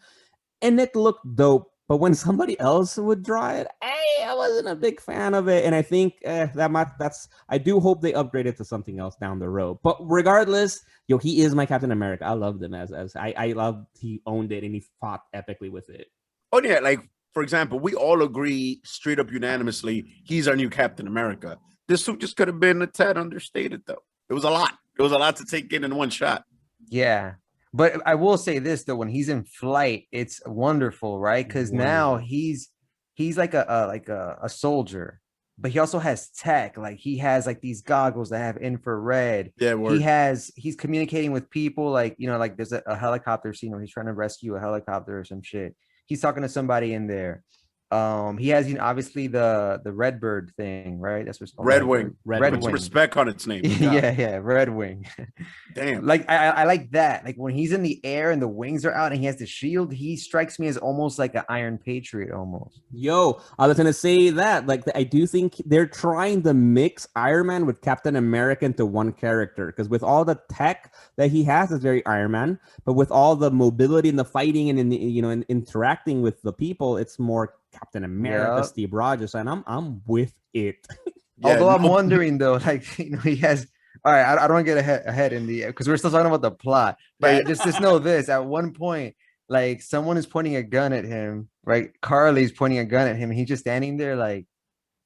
and it looked dope. But when somebody else would draw it, hey, I wasn't a big fan of it. And I think I do hope they upgrade it to something else down the road. But regardless, he is my Captain America. I loved him as I loved he owned it and he fought epically with it. Oh yeah, like for example, we all agree straight up unanimously he's our new Captain America. This suit just could have been a tad understated though. It was a lot. It was a lot to take in one shot. Yeah. But I will say this though, when he's in flight, it's wonderful, right? Because now he's like a soldier, but he also has tech. Like he has like these goggles that have infrared. Yeah, he's communicating with people. Like like there's a helicopter scene where he's trying to rescue a helicopter or some shit. He's talking to somebody in there. He has obviously the Redbird thing, right? That's what's called. Red Wing. Red Wing. Respect on its name. Yeah, Red Wing. Damn. Like I like that. Like when he's in the air and the wings are out and he has the shield, he strikes me as almost like an Iron Patriot almost. Yo, I was gonna say that. Like I do think they're trying to mix Iron Man with Captain America into one character, because with all the tech that he has, it's very Iron Man, but with all the mobility and the fighting and in the, in interacting with the people, it's more Captain America, Steve Rogers, and I'm with it. Although I'm wondering though, like he has. All right, I don't want to get ahead in the because we're still talking about the plot, but just know this: at one point, like someone is pointing a gun at him, right? Carly's pointing a gun at him, and he's just standing there, like,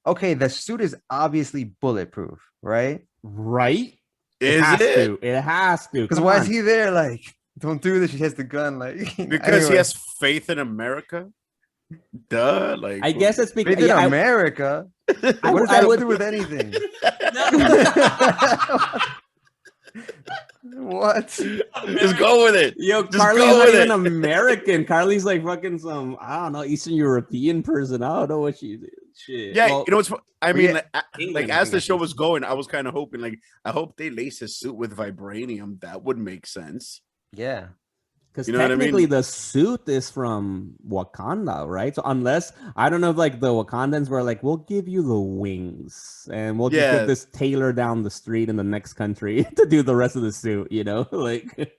okay, the suit is obviously bulletproof, right? Right? It has to. It has to. Because why is he there? Like, don't do this. He has the gun, like because he has faith in America. Duh, like I guess it's because in America. What does that have to do with anything? What? Just go with it. Yo, Just Carly's go not with even it. American. Carly's like fucking some, I don't know, Eastern European person. I don't know what she did. Shit. Yeah, well, you know what's I mean, England, like as the show was going, I was kind of hoping, like, I hope they lace his suit with vibranium. That would make sense. Yeah. Because you know technically the suit is from Wakanda, right? So unless, I don't know if like the Wakandans were like, we'll give you the wings and we'll just get this tailor down the street in the next country to do the rest of the suit, like.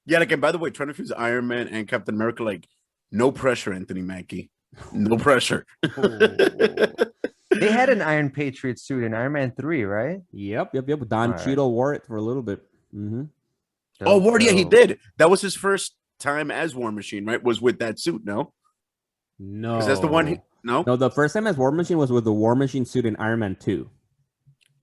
Yeah, like, and by the way, trying to fuse Iron Man and Captain America, like, no pressure, Anthony Mackie. No pressure. They had an Iron Patriot suit in Iron Man 3, right? Yep. Don Cheadle wore it for a little bit. Mm-hmm. Oh, Ward, yeah, he did. That was his first time as War Machine, right? Was with that suit, no? No. Because that's the one No, the first time as War Machine was with the War Machine suit in Iron Man 2.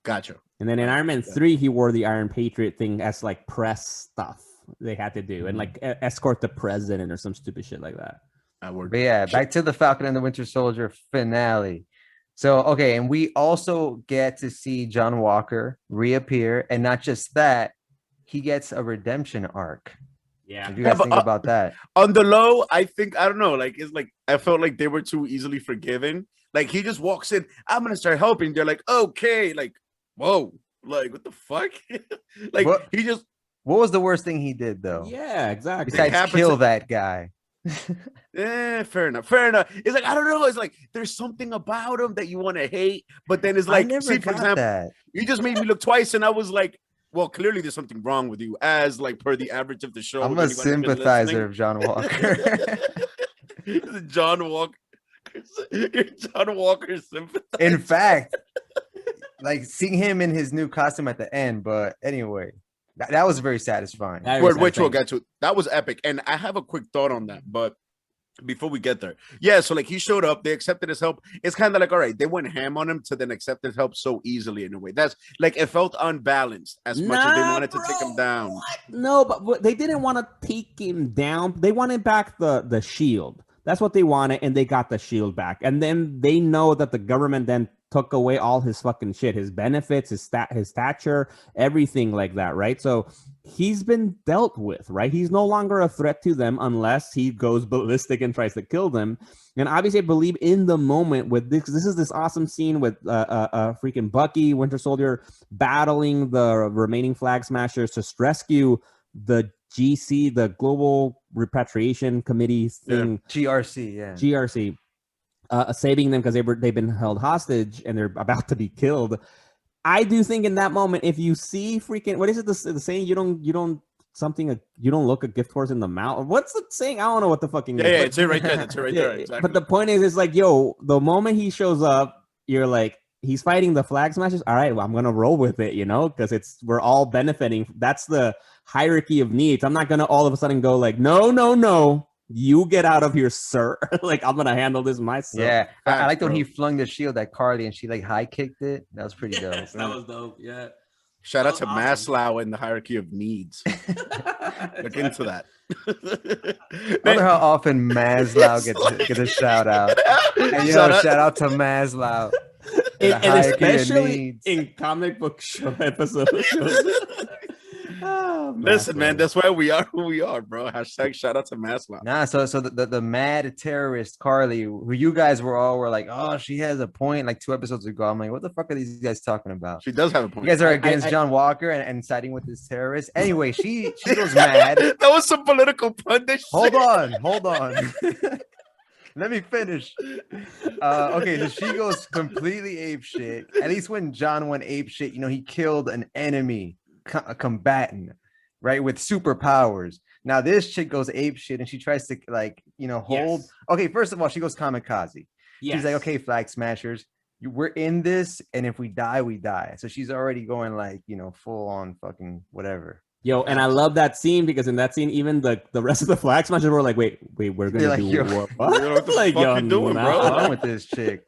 Gotcha. And then in Iron Man 3, he wore the Iron Patriot thing as like press stuff they had to do and like escort the president or some stupid shit like that. But yeah, back to the Falcon and the Winter Soldier finale. So, okay, and we also get to see John Walker reappear, and not just that, he gets a redemption arc. Yeah. What do you guys think about that? On the low, I don't know. Like, it's like I felt like they were too easily forgiven. Like, he just walks in, I'm gonna start helping. They're like, okay, like, whoa, like, what the fuck? Like, what was the worst thing he did though? Yeah, exactly. Besides kill that guy. Fair enough. It's like, I don't know. It's like there's something about him that you want to hate, but then it's like, see, for example, you just made me look twice, and I was like, well, clearly there's something wrong with you, as like per the average of the show. I'm a sympathizer of John Walker. John Walker. You're John Walker's sympathizer. In fact, like seeing him in his new costume at the end, but anyway. That was very satisfying. Which we'll get to. That was epic. And I have a quick thought on that, but before we get there. Yeah, so like he showed up, they accepted his help. It's kind of like, all right, they went ham on him to then accept his help so easily in a way. That's like, it felt unbalanced as much as they wanted to take him down. What? No, but they didn't want to take him down. They wanted back the shield. That's what they wanted, and they got the shield back. And then they know that the government then took away all his fucking shit, his benefits, his stature, everything like that, right? So he's been dealt with, right? He's no longer a threat to them unless he goes ballistic and tries to kill them. And obviously I believe in the moment with this is this awesome scene with freaking Bucky, Winter Soldier, battling the remaining Flag Smashers to rescue the GC, the Global Repatriation Committee thing. GRC. Saving them because they've been held hostage and they're about to be killed. I do think in that moment, if you see freaking, what is it, the saying, you don't something you don't look a gift horse in the mouth. What's the saying? I don't know what the fucking Yeah, it's it right there. That's it right there. Exactly. But the point is, it's like, yo, the moment he shows up, you're like, he's fighting the flag smashers. All right, well, I'm gonna roll with it, because we're all benefiting. That's the hierarchy of needs. I'm not gonna all of a sudden go like, no, you get out of here, sir. Like, I'm gonna handle this myself. Yeah, I liked when bro. he flung the shield at Carly and she like high kicked it. That was pretty dope. Yes, that was dope. Yeah. Shout out That to was awesome. Maslow in the hierarchy of needs. Look into that. I wonder how often Maslow gets a shout out. And shout out to Maslow. And especially in comic book show episodes. Oh, Listen, man, that's why we are who we are, bro. Hashtag shout out to Maslow. Nah, so the mad terrorist Carly, who you guys were like, oh, she has a point, like 2 episodes ago. I'm like, what the fuck are these guys talking about? She does have a point. You guys are against John Walker and siding with this terrorist. Anyway, she goes mad. That was some political pundit. Hold on. Let me finish. Okay, so she goes completely ape shit. At least when John went ape shit, he killed an enemy, a combatant, right, with superpowers. Now this chick goes ape shit and she tries to hold. Yes. Okay, first of all, she goes kamikaze. Yes. She's like, okay, flag smashers, we're in this, and if we die, we die. So she's already going like, full on fucking whatever. Yo, and I love that scene because in that scene, even the rest of the flag smashers were like, wait, we're gonna do what? What the fuck you doing, bro? What's wrong with this chick?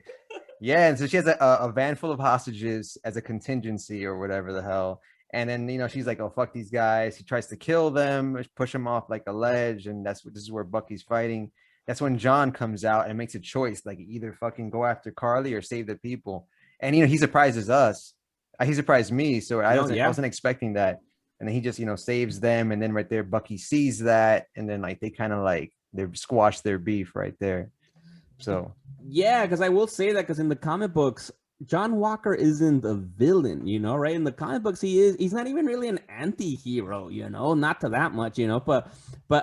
Yeah, and so she has a van full of hostages as a contingency or whatever the hell. And then she's like, oh, fuck these guys. He tries to kill them, push them off like a ledge, and this is where Bucky's fighting. That's when John comes out and makes a choice, like either fucking go after Carly or save the people. And he surprises us. He surprised me, so I wasn't expecting that. And then he just, saves them. And then right there, Bucky sees that. And then they kind of they squash their beef right there. So. Yeah, because I will say that because in the comic books, John Walker isn't a villain, right? In the comic books, he's not even really an anti-hero, not to that much, but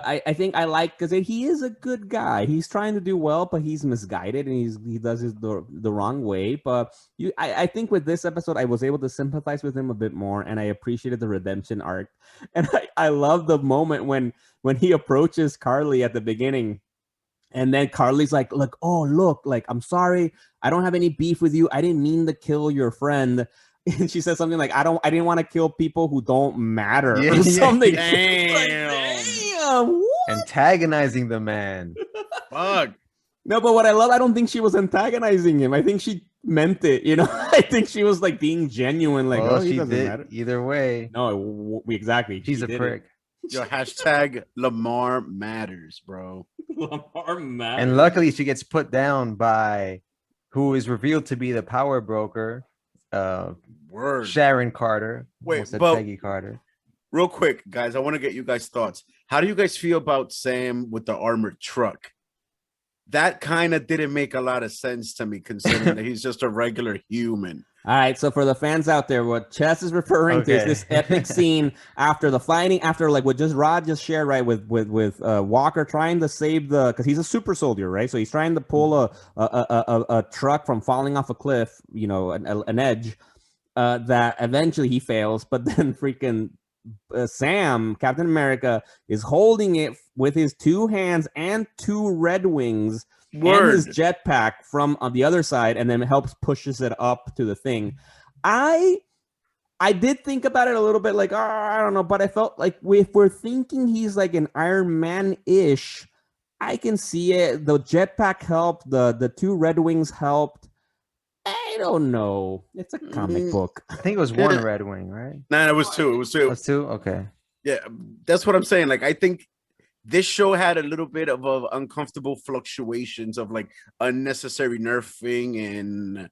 I think I like because he is a good guy. He's trying to do well, but he's misguided and he does it the wrong way. But I think with this episode, I was able to sympathize with him a bit more, and I appreciated the redemption arc. And I love the moment when he approaches Carly at the beginning. And then Carly's like, look, I'm sorry. I don't have any beef with you. I didn't mean to kill your friend. And she says something like, I didn't want to kill people who don't matter or something. Damn. Antagonizing the man. Fuck. No, but what I love, I don't think she was antagonizing him. I think she meant it, I think she was being genuine. Like, she did matter. Either way. No, exactly. She's a prick. Yo, hashtag Lamar matters, bro. Lamar matters. And luckily she gets put down by who is revealed to be the power broker, Sharon Carter. Wait, but Peggy Carter. Real quick, guys, I want to get you guys' thoughts. How do you guys feel about Sam with the armored truck? That kind of didn't make a lot of sense to me, considering that he's just a regular human. All right, so for the fans out there, what Chess is referring to is this epic scene after the fighting, after what Rod just shared, right, with Walker trying to save because he's a super soldier, right? So he's trying to pull a truck from falling off a cliff, an edge, that eventually he fails, but then freaking Sam, Captain America, is holding it with his 2 hands and 2 red wings. And his jetpack from on the other side, and then pushes it up to the thing. I did think about it a little bit, like, I don't know, but I felt like if we're thinking he's like an Iron Man-ish, I can see it. The jetpack helped, the 2 red wings helped. I don't know. It's a comic book. I think it was 1 red wing, right? Nah, it was 2. It was 2. It was 2? Okay. Yeah, that's what I'm saying. Like, I think this show had a little bit of uncomfortable fluctuations of unnecessary nerfing and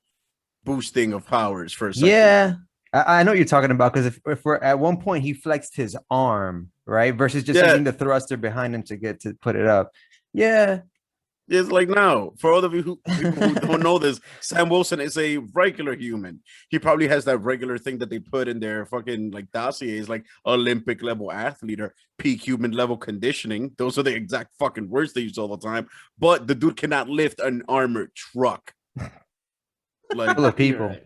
boosting of powers for a second. Yeah, I know what you're talking about, because if we're at one point he flexed his arm, right, versus just using the thruster behind him to put it up. Yeah. It's like, no, for all of you who don't know this, Sam Wilson is a regular human. He probably has that regular thing that they put in their fucking dossiers, like Olympic level athlete or peak human level conditioning. Those are the exact fucking words they use all the time. But the dude cannot lift an armored truck. Full of people.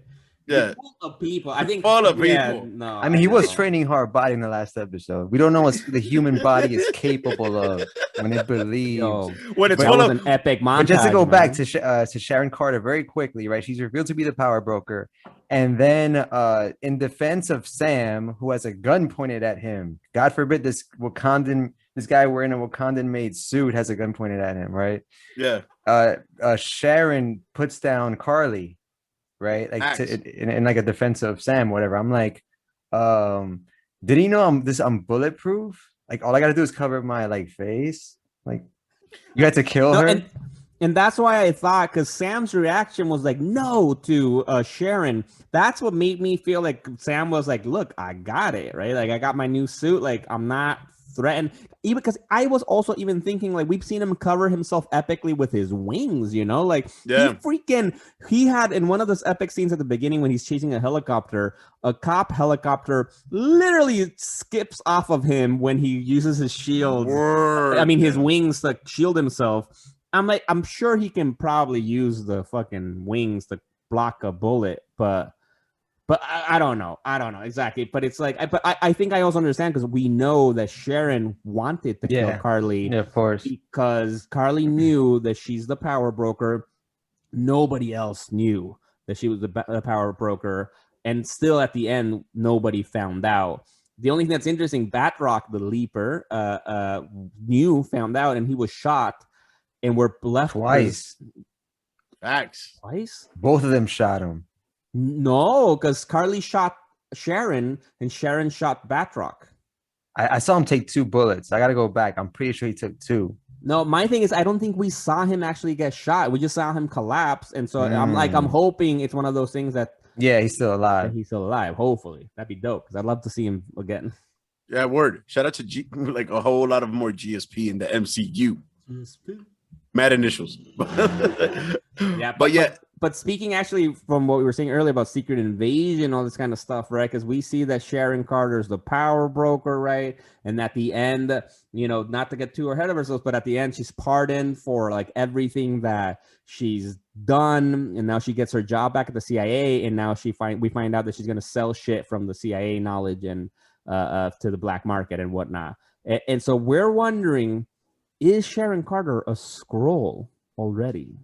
Yeah. Full of people. I think Full of yeah, people. no, I mean, he was know. training hard body in the last episode. We don't know what the human body is capable of when it believes. Yo, When it's that full was of an epic montage. But just to go back man. to Sharon Carter very quickly, right? She's revealed to be the power broker, and then in defense of Sam, who has a gun pointed at him. God forbid this guy wearing a Wakandan-made suit has a gun pointed at him, right? yeah. Sharon puts down Carly, right? Like in like a defense of Sam, whatever. I'm like, did he know I'm bulletproof? Like all I gotta do is cover my like face. Like you had to kill her. And that's why I thought, because Sam's reaction was like no to Sharon. That's what made me feel like Sam was like, look, I got it, right? Like I got my new suit. Like I'm not threatened. Even because I was also even thinking like we've seen him cover himself epically with his wings, you know, like he had in one of those epic scenes at the beginning when he's chasing a helicopter, a cop helicopter literally skips off of him when he uses his shield. His wings to shield himself. I'm like, I'm sure he can probably use the fucking wings to block a bullet, but I don't know. I don't know exactly. But it's like, I think I also understand because we know that Sharon wanted to kill Carly. Yeah, of course. Because Carly knew that she's the power broker. Nobody else knew that she was the power broker. And still at the end, nobody found out. The only thing that's interesting, Batroc, the Leaper, found out, and he was shot. And we're left twice. Facts. Twice? Both of them shot him. No, because Carly shot Sharon and Sharon shot Batroc. I saw him take 2 bullets. I got to go back. I'm pretty sure he took 2. No, my thing is I don't think we saw him actually get shot. We just saw him collapse. And so I'm hoping it's one of those things that he's still alive. He's still alive. Hopefully. That'd be dope because I'd love to see him again. Yeah, word. Shout out to like a whole lot of more GSP in the MCU. GSP. Mad initials. But speaking actually from what we were saying earlier about Secret Invasion, all this kind of stuff, right? Because we see that Sharon Carter is the power broker, right? And at the end, you know, not to get too ahead of ourselves, but at the end, she's pardoned for like everything that she's done, and now she gets her job back at the CIA, and now we find out that she's gonna sell shit from the CIA knowledge and to the black market and whatnot. And so we're wondering, is Sharon Carter a Skrull already?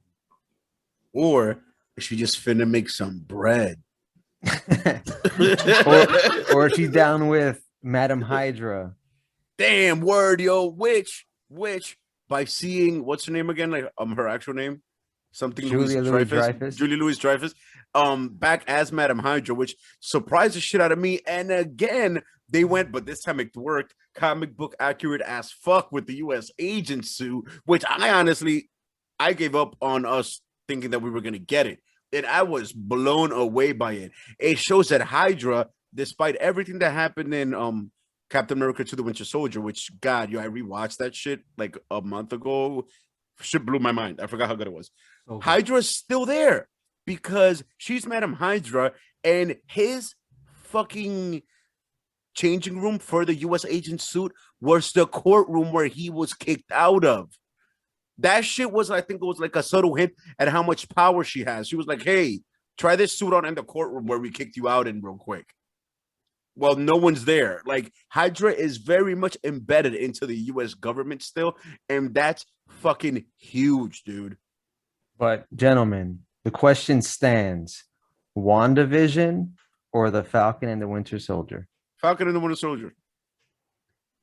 Or is she just finna make some bread? or she's down with Madam Hydra. Damn word, yo. Which by seeing what's her name again? Like her actual name? Something Julia Louis-Dreyfus. Julia Louis-Dreyfus. Back as Madam Hydra, which surprised the shit out of me. And again, they went, but this time it worked. Comic book accurate as fuck with the U.S. agent suit, which I gave up on us thinking that we were gonna get it. And I was blown away by it. It shows that Hydra, despite everything that happened in Captain America 2: The Winter Soldier, which God, I rewatched that shit like a month ago. Shit blew my mind. I forgot how good it was. Okay. Hydra's still there because she's Madam Hydra, and his fucking changing room for the U.S. agent suit was the courtroom where he was kicked out of. That shit was, I think it was like a subtle hint at how much power she has. She was like, hey, try this suit on in the courtroom where we kicked you out in real quick. Well, no one's there. Like, Hydra is very much embedded into the U.S. government still, and that's fucking huge, dude. But, gentlemen, the question stands. WandaVision or the Falcon and the Winter Soldier? Falcon and the Winter Soldier.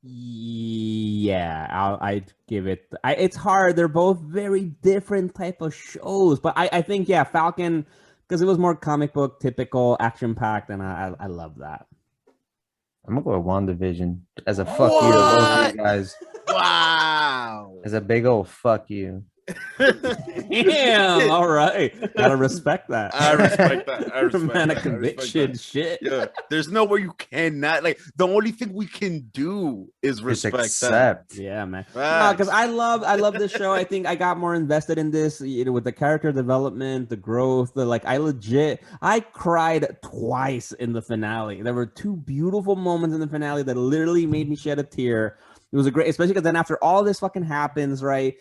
Yeah, I'd give it. It's hard. They're both very different type of shows, but I think Falcon, because it was more comic book typical, action packed, and I love that. I'm gonna go with WandaVision as a fuck you to both of you guys. Wow. As a big old fuck you. Damn, all right. Gotta respect that. I respect that. I respect Man, that. a conviction shit. Yeah, there's no way you cannot. Like, the only thing we can do is respect that. Yeah, man. Because I love this show. I think I got more invested in this, with the character development, the growth, I cried twice in the finale. There were 2 beautiful moments in the finale that literally made me shed a tear. It was a great, especially because then after all this fucking happens, right?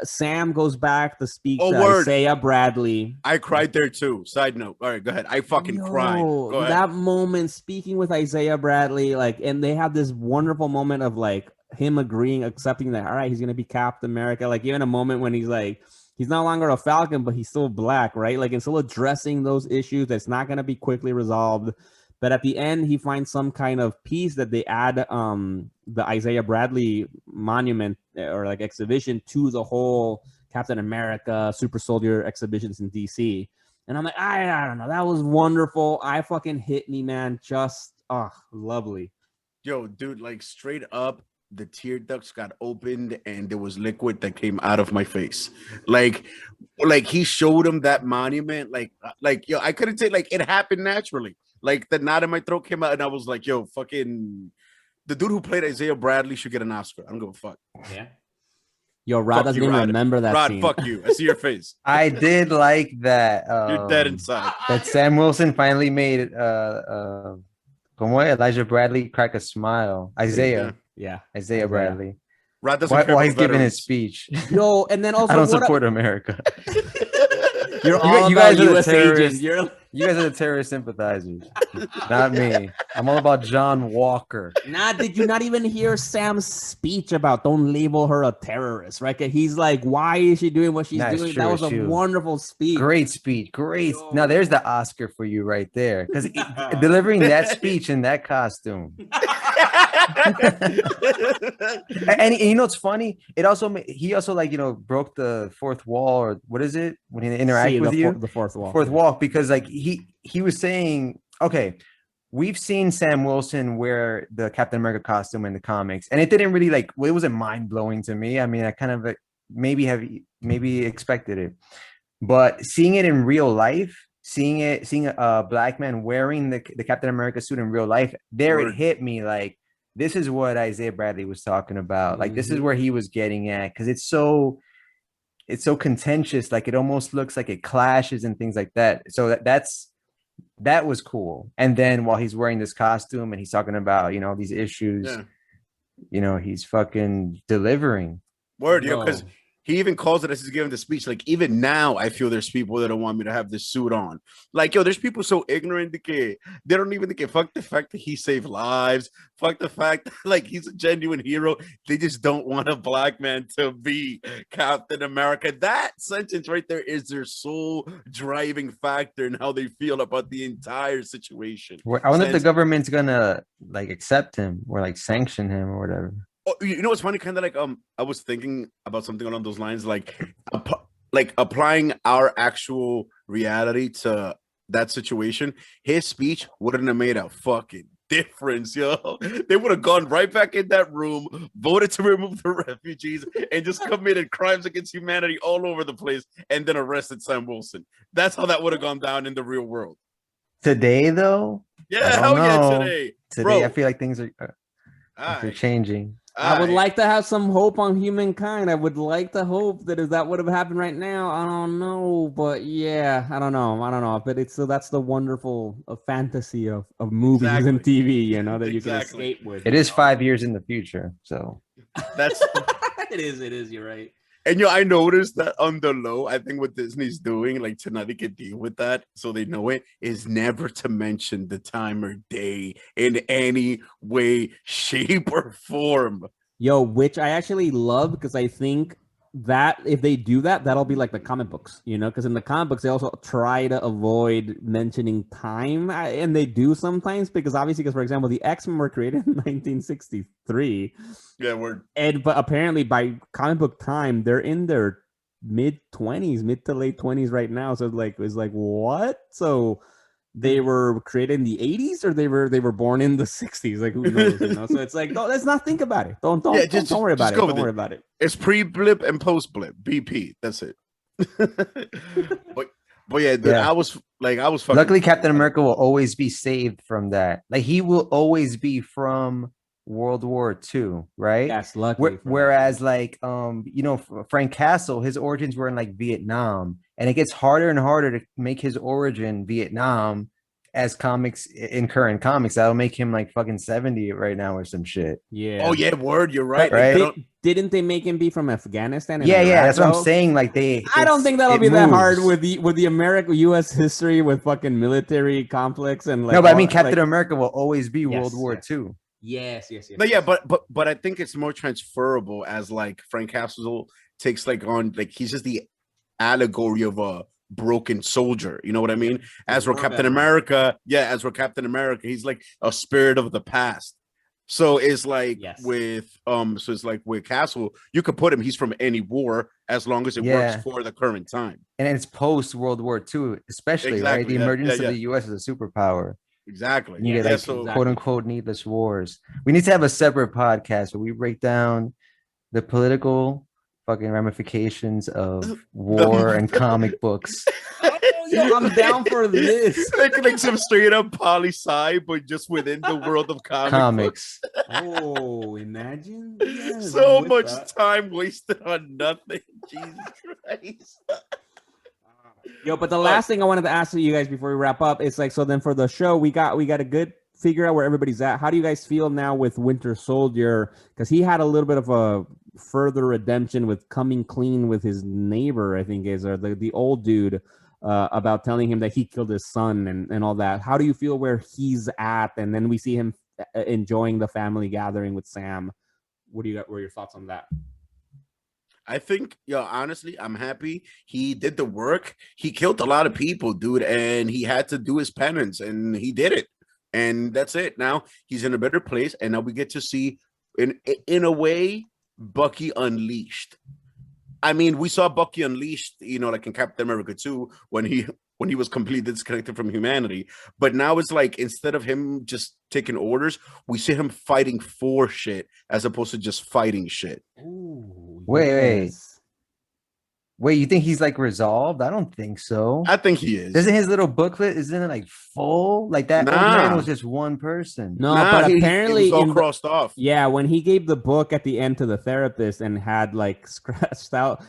Sam goes back to speak to word. Isaiah Bradley. I cried there too. Side note. All right, go ahead. I fucking cried. Go ahead. That moment speaking with Isaiah Bradley, like, and they have this wonderful moment of like him agreeing, accepting that, all right, he's gonna be Captain America. Like, even a moment when he's like, he's no longer a Falcon, but he's still black, right? Like, and still addressing those issues that's not gonna be quickly resolved. But at the end, he finds some kind of piece that they add the Isaiah Bradley monument or like exhibition to the whole Captain America Super Soldier exhibitions in DC. And I'm like, I don't know. That was wonderful. I fucking hit me, man. Just, lovely. Yo, dude, like straight up, the tear ducts got opened and there was liquid that came out of my face. Like he showed him that monument. Like, yo, I couldn't say, like, it happened naturally. Like, the knot in my throat came out and I was like, yo, fucking, the dude who played Isaiah Bradley should get an Oscar. I don't give a fuck. Yeah. Yo, Rod doesn't even remember that scene. Rod, fuck you. I see your face. I did like that. You're dead inside. That Sam Wilson finally made Elijah Bradley crack a smile. Isaiah Bradley. Rod doesn't while he's giving his speech. Yo, and then also I don't support America. You guys are US agents. You guys are the terrorist sympathizers, not me. I'm all about John Walker. Did you not even hear Sam's speech about don't label her a terrorist, right? He's like, why is she doing what she's doing? That was a wonderful speech. Great speech. Great. Now there's the Oscar for you right there. Because delivering that speech in that costume. and you know what's funny? He also like, you know, broke the fourth wall, or what is it when he interacts with you? The fourth wall. Because like he was saying, okay, we've seen Sam Wilson wear the Captain America costume in the comics, and it didn't really it wasn't mind blowing to me. I mean, I kind of maybe expected it, but seeing it in real life, seeing a black man wearing the Captain America suit in real life, it hit me like, this is what Isaiah Bradley was talking about. Like, this is where he was getting at, because it's so contentious. Like, it almost looks like it clashes and things like that. So that was cool. And then while he's wearing this costume and he's talking about, you know, these issues, you know, he's fucking delivering. Word, yo, because he even calls it as he's giving the speech. Like, even now, I feel there's people that don't want me to have this suit on. Like, yo, there's people so ignorant that they don't even think, fuck the fact that he saved lives. Fuck the fact that, like, he's a genuine hero. They just don't want a black man to be Captain America. That sentence right there is their sole driving factor in how they feel about the entire situation. I wonder if the government's gonna, like, accept him or, like, sanction him or whatever. Oh, you know what's funny? Kind of like I was thinking about something along those lines, like applying our actual reality to that situation. His speech wouldn't have made a fucking difference, yo. They would have gone right back in that room, voted to remove the refugees, and just committed crimes against humanity all over the place, and then arrested Sam Wilson. That's how that would have gone down in the real world. Today, though, yeah, hell yeah, today. Bro, I feel like things are changing. I would like to have some hope on humankind. I would like to hope that if that would have happened right now, I don't know, but yeah, I don't know. But that's the wonderful fantasy of movies and TV, you know, that you can escape with. It is 5 years in the future, so that's it is. You're right. And I noticed that on the low, I think what Disney's doing, like, to not get deal with that, so they know it, is never to mention the time or day in any way, shape, or form. Yo, which I actually love, because I think that if they do that, that'll be like the comic books, you know, because in the comic books, they also try to avoid mentioning time, and they do sometimes, because obviously, for example, the X-Men were created in 1963. Yeah, but apparently by comic book time, they're in their mid to late 20s right now. So it's like what? So they were created in the 80s, or they were born in the 60s? Like, who knows? You know? So it's like, let's not think about it. Don't worry about it. Don't worry about it. It's pre-blip and post-blip. BP. That's it. but yeah, dude, I was fucking. Luckily, Captain America will always be saved from that. Like, he will always be from World War II, right? Yes, luckily. Whereas, like, you know, Frank Castle, his origins were in, like, Vietnam, and it gets harder and harder to make his origin Vietnam as comics in current comics, that'll make him like fucking 70 right now or some shit. Yeah. Oh yeah, word. You're right. Right. Didn't they make him be from Afghanistan? And Yeah, Iraq, that's what I'm though? saying. Like I don't think that'll be that hard with the American U.S. history with fucking military conflicts and like. No, but I mean, all- Captain like- America will always be World War yes. II. Yes. No, yeah, but I think it's more transferable as like Frank Castle takes like on like he's just the allegory of a broken soldier. You know what I mean? As for Captain America, he's like a spirit of the past. So it's like with Castle, you could put him. He's from any war as long as it works for the current time. And it's post World War II, especially right. The emergence of the U.S. as a superpower. Exactly. You get quote unquote needless wars. We need to have a separate podcast where we break down the political fucking ramifications of war and comic books. Yo, I'm down for this. Like some straight up poli-sci, but just within the world of comics. Oh, imagine so much time wasted on nothing. Jesus Christ. Yo, but the last thing I wanted to ask you guys before we wrap up is like, so then for the show, we got a good figure out where everybody's at. How do you guys feel now with Winter Soldier? Because he had a little bit of a further redemption with coming clean with his neighbor, I think is, or the old dude, about telling him that he killed his son and all that. How do you feel where he's at? And then we see him enjoying the family gathering with Sam. What do you got? What are your thoughts on that? I think, honestly, I'm happy he did the work. He killed a lot of people, dude, and he had to do his penance, and he did it. And that's it. Now he's in a better place, and now we get to see, in a way, Bucky unleashed. I mean, we saw Bucky unleashed, like in Captain America 2, when he was completely disconnected from humanity. But now it's like, instead of him just taking orders, we see him fighting for shit as opposed to just fighting shit. Ooh, Wait, you think he's like resolved? I don't think so. I think he is. Doesn't his little booklet, isn't it like full? Like that old man was just one person. No, but apparently he was all crossed off. Yeah, when he gave the book at the end to the therapist and had like scratched out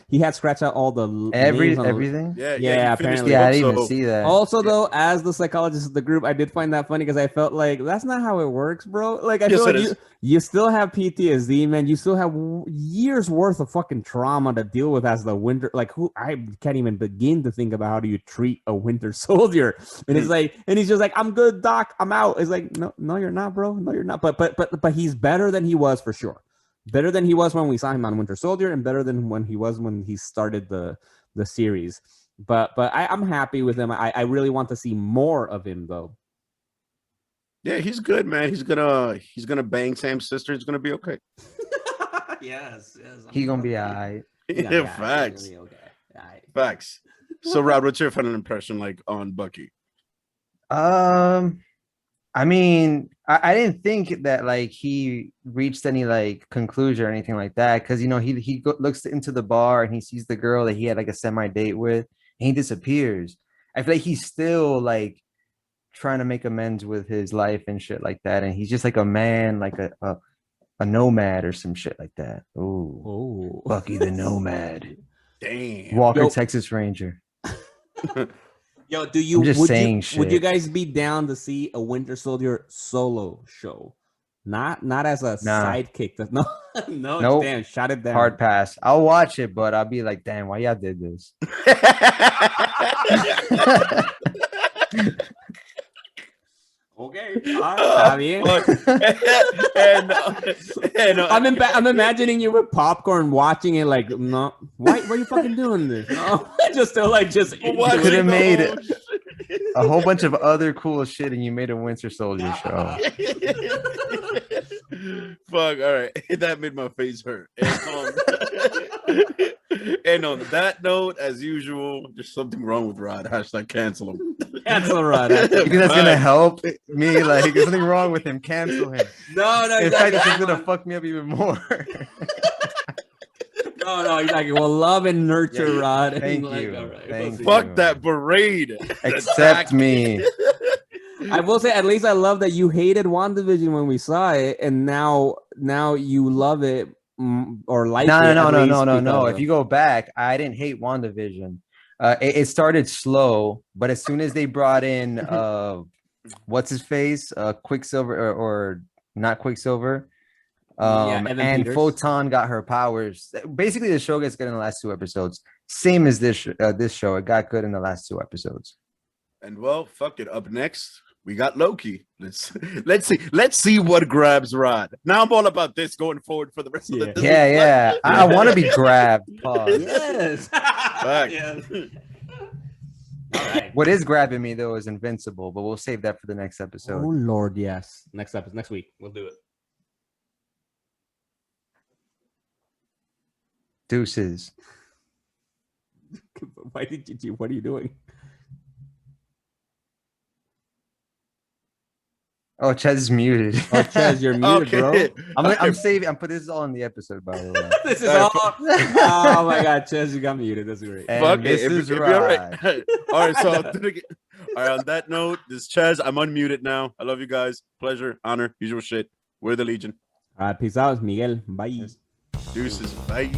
all the everything. Yeah, apparently. I didn't even see that. Also, though, as the psychologist of the group, I did find that funny because I felt like that's not how it works, bro. Like I feel like you still have PTSD, man. You still have years worth of fucking trauma to deal with as the winter. Like I can't even begin to think about how do you treat a Winter Soldier. And it's like, and he's just like, I'm good, doc, I'm out. It's like, no, you're not, bro. No, you're not. But he's better than he was for sure. Better than he was when we saw him on Winter Soldier, and better than when he started the series. But I'm happy with him. I really want to see more of him though. Yeah, he's good, man. He's gonna bang Sam's sister. He's gonna be okay. Yes. He's gonna be all right. Yeah, facts. Okay. Right. Facts. So, Rod, what's your final impression like on Bucky? I mean, I didn't think that like he reached any like conclusion or anything like that, because he looks into the bar and he sees the girl that he had like a semi date with, and he disappears. I feel like he's still like trying to make amends with his life and shit like that, and he's just like a man, like a nomad or some shit like that. Oh, Bucky the Nomad. Damn. Walker, Texas Ranger. Yo, would you guys be down to see a Winter Soldier solo show? Not as a sidekick. No, nope. Damn, shut it down. Hard pass. I'll watch it, but I'll be like, damn, why y'all did this? Okay, está bien. I'm imagining you with popcorn watching it like, no, why are you fucking doing this? No, just you could have made a whole bunch of other cool shit and you made a Winter Soldier show. Fuck, all right. That made my face hurt. And on that note, as usual, there's something wrong with Rod. # cancel him. Cancel Rod. You think that's gonna help me? Like, there's something wrong with him. Cancel him. No. In fact, this is gonna fuck me up even more. No, exactly. Well, love and nurture, Rod. Thank you. All right, Thank you. Fuck that parade. Accept me. I will say, at least I love that you hated WandaVision when we saw it, and now you love it or like it. No. If you go back, I didn't hate WandaVision. It started slow, but as soon as they brought in what's his face? Quicksilver or not Quicksilver. Yeah, Evan And Peters. Photon got her powers. Basically, the show gets good in the last 2 episodes. Same as this show. It got good in the last 2 episodes. And well, fuck it. Up next, we got Loki. Let's see what grabs Rod. Now I'm all about this going forward for the rest of the. This Yeah. I want to be grabbed. Pause. Yes. Yes. All right. What is grabbing me though is Invincible, but we'll save that for the next Oh episode. Lord, yes. Next week we'll do it. Deuces. Why did you? What are you doing? Oh, Chez is muted. Oh, Chez, you're muted, Okay. bro. I'm saving. I'm putting this all in the episode, by the way. This is all. Oh my God, Chez, you got muted. That's great. And Fuck this it. is If you're all Rod. right. All right. So, all right. On that note, this is Chaz. I'm unmuted now. I love you guys. Pleasure, honor, usual shit. We're the Legion. All right, peace out, Miguel. Bye. Deuces. Bye.